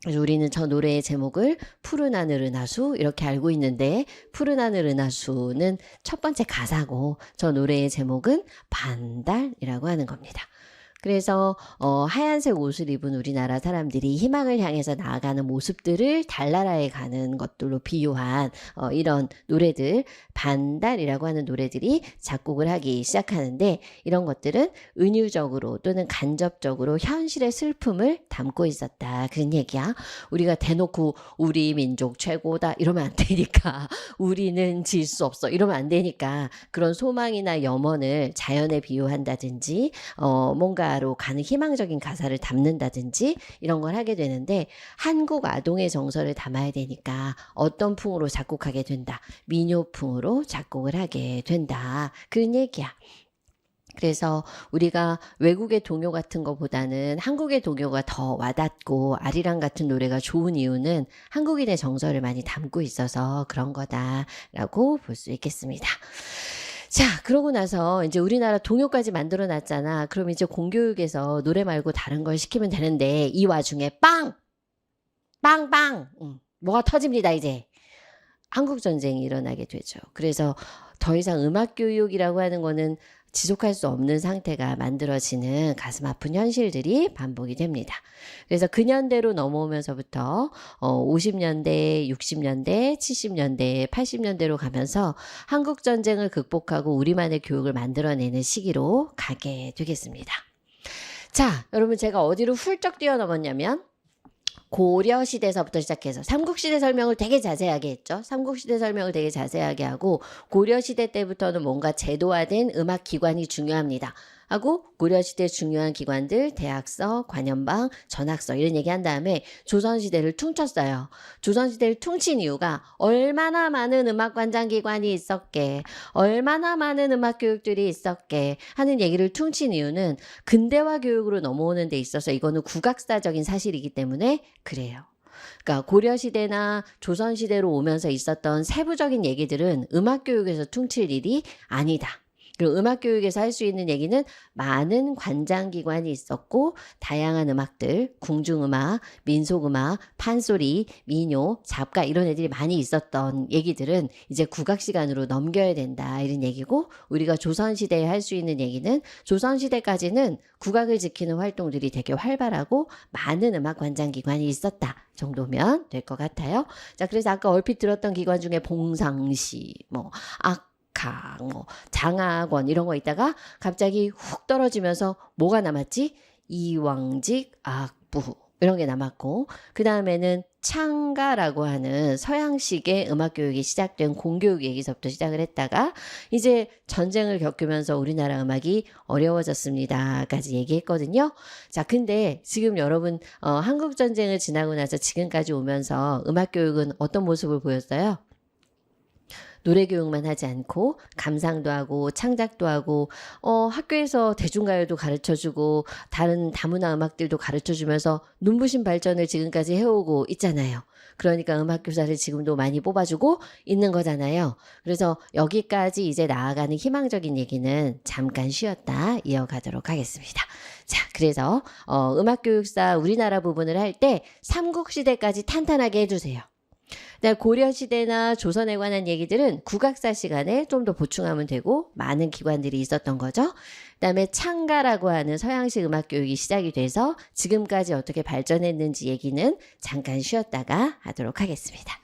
그래서 우리는 저 노래의 제목을 푸른 하늘 은하수 이렇게 알고 있는데 푸른 하늘 은하수는 첫 번째 가사고 저 노래의 제목은 반달이라고 하는 겁니다. 그래서 하얀색 옷을 입은 우리나라 사람들이 희망을 향해서 나아가는 모습들을 달나라에 가는 것들로 비유한 이런 노래들 반달이라고 하는 노래들이 작곡을 하기 시작하는데 이런 것들은 은유적으로 또는 간접적으로 현실의 슬픔을 담고 있었다. 그런 얘기야. 우리가 대놓고 우리 민족 최고다 이러면 안 되니까 우리는 질 수 없어 이러면 안 되니까 그런 소망이나 염원을 자연에 비유한다든지 뭔가 로 가는 희망적인 가사를 담는다든지 이런 걸 하게 되는데 한국 아동의 정서를 담아야 되니까 어떤 풍으로 작곡하게 된다. 민요풍으로 작곡을 하게 된다. 그런 얘기야. 그래서 우리가 외국의 동요 같은 거보다는 한국의 동요가 더 와닿고 아리랑 같은 노래가 좋은 이유는 한국인의 정서를 많이 담고 있어서 그런 거다라고 볼 수 있겠습니다. 자, 그러고 나서 이제 우리나라 동요까지 만들어 놨잖아. 그럼 이제 공교육에서 노래 말고 다른 걸 시키면 되는데 이 와중에 빵! 빵빵! 뭐가 터집니다, 이제. 한국전쟁이 일어나게 되죠. 그래서 더 이상 음악교육이라고 하는 거는 지속할 수 없는 상태가 만들어지는 가슴 아픈 현실들이 반복이 됩니다. 그래서 근현대로 넘어오면서부터 50년대, 60년대, 70년대, 80년대로 가면서 한국전쟁을 극복하고 우리만의 교육을 만들어내는 시기로 가게 되겠습니다. 자, 여러분 제가 어디로 훌쩍 뛰어넘었냐면 고려시대서부터 시작해서 삼국시대 설명을 되게 자세하게 했죠. 삼국시대 설명을 되게 자세하게 하고 고려시대 때부터는 뭔가 제도화된 음악기관이 중요합니다. 하고 고려시대 중요한 기관들 대학서, 관현방, 전학서 이런 얘기한 다음에 조선시대를 퉁쳤어요. 조선시대를 퉁친 이유가 얼마나 많은 음악관장기관이 있었게 얼마나 많은 음악교육들이 있었게 하는 얘기를 퉁친 이유는 근대화 교육으로 넘어오는 데 있어서 이거는 국악사적인 사실이기 때문에 그래요. 그러니까 고려시대나 조선시대로 오면서 있었던 세부적인 얘기들은 음악교육에서 퉁칠 일이 아니다. 그리고 음악교육에서 할 수 있는 얘기는 많은 관장기관이 있었고 다양한 음악들, 궁중음악, 민속음악, 판소리, 민요, 잡가 이런 애들이 많이 있었던 얘기들은 이제 국악시간으로 넘겨야 된다 이런 얘기고 우리가 조선시대에 할 수 있는 얘기는 조선시대까지는 국악을 지키는 활동들이 되게 활발하고 많은 음악관장기관이 있었다 정도면 될 것 같아요. 자, 그래서 아까 얼핏 들었던 기관 중에 봉상시, 뭐 장학원 이런 거 있다가 갑자기 훅 떨어지면서 뭐가 남았지? 이왕직 악부 이런 게 남았고 그 다음에는 창가라고 하는 서양식의 음악교육이 시작된 공교육 얘기서부터 시작을 했다가 이제 전쟁을 겪으면서 우리나라 음악이 어려워졌습니다까지 얘기했거든요. 자, 근데 지금 여러분 한국전쟁을 지나고 나서 지금까지 오면서 음악교육은 어떤 모습을 보였어요? 노래 교육만 하지 않고 감상도 하고 창작도 하고 학교에서 대중가요도 가르쳐주고 다른 다문화 음악들도 가르쳐주면서 눈부신 발전을 지금까지 해오고 있잖아요. 그러니까 음악교사를 지금도 많이 뽑아주고 있는 거잖아요. 그래서 여기까지 이제 나아가는 희망적인 얘기는 잠깐 쉬었다 이어가도록 하겠습니다. 자, 그래서 음악교육사 우리나라 부분을 할 때 삼국시대까지 탄탄하게 해주세요. 고려시대나 조선에 관한 얘기들은 국악사 시간에 좀 더 보충하면 되고 많은 기관들이 있었던 거죠. 그다음에 창가라고 하는 서양식 음악 교육이 시작이 돼서 지금까지 어떻게 발전했는지 얘기는 잠깐 쉬었다가 하도록 하겠습니다.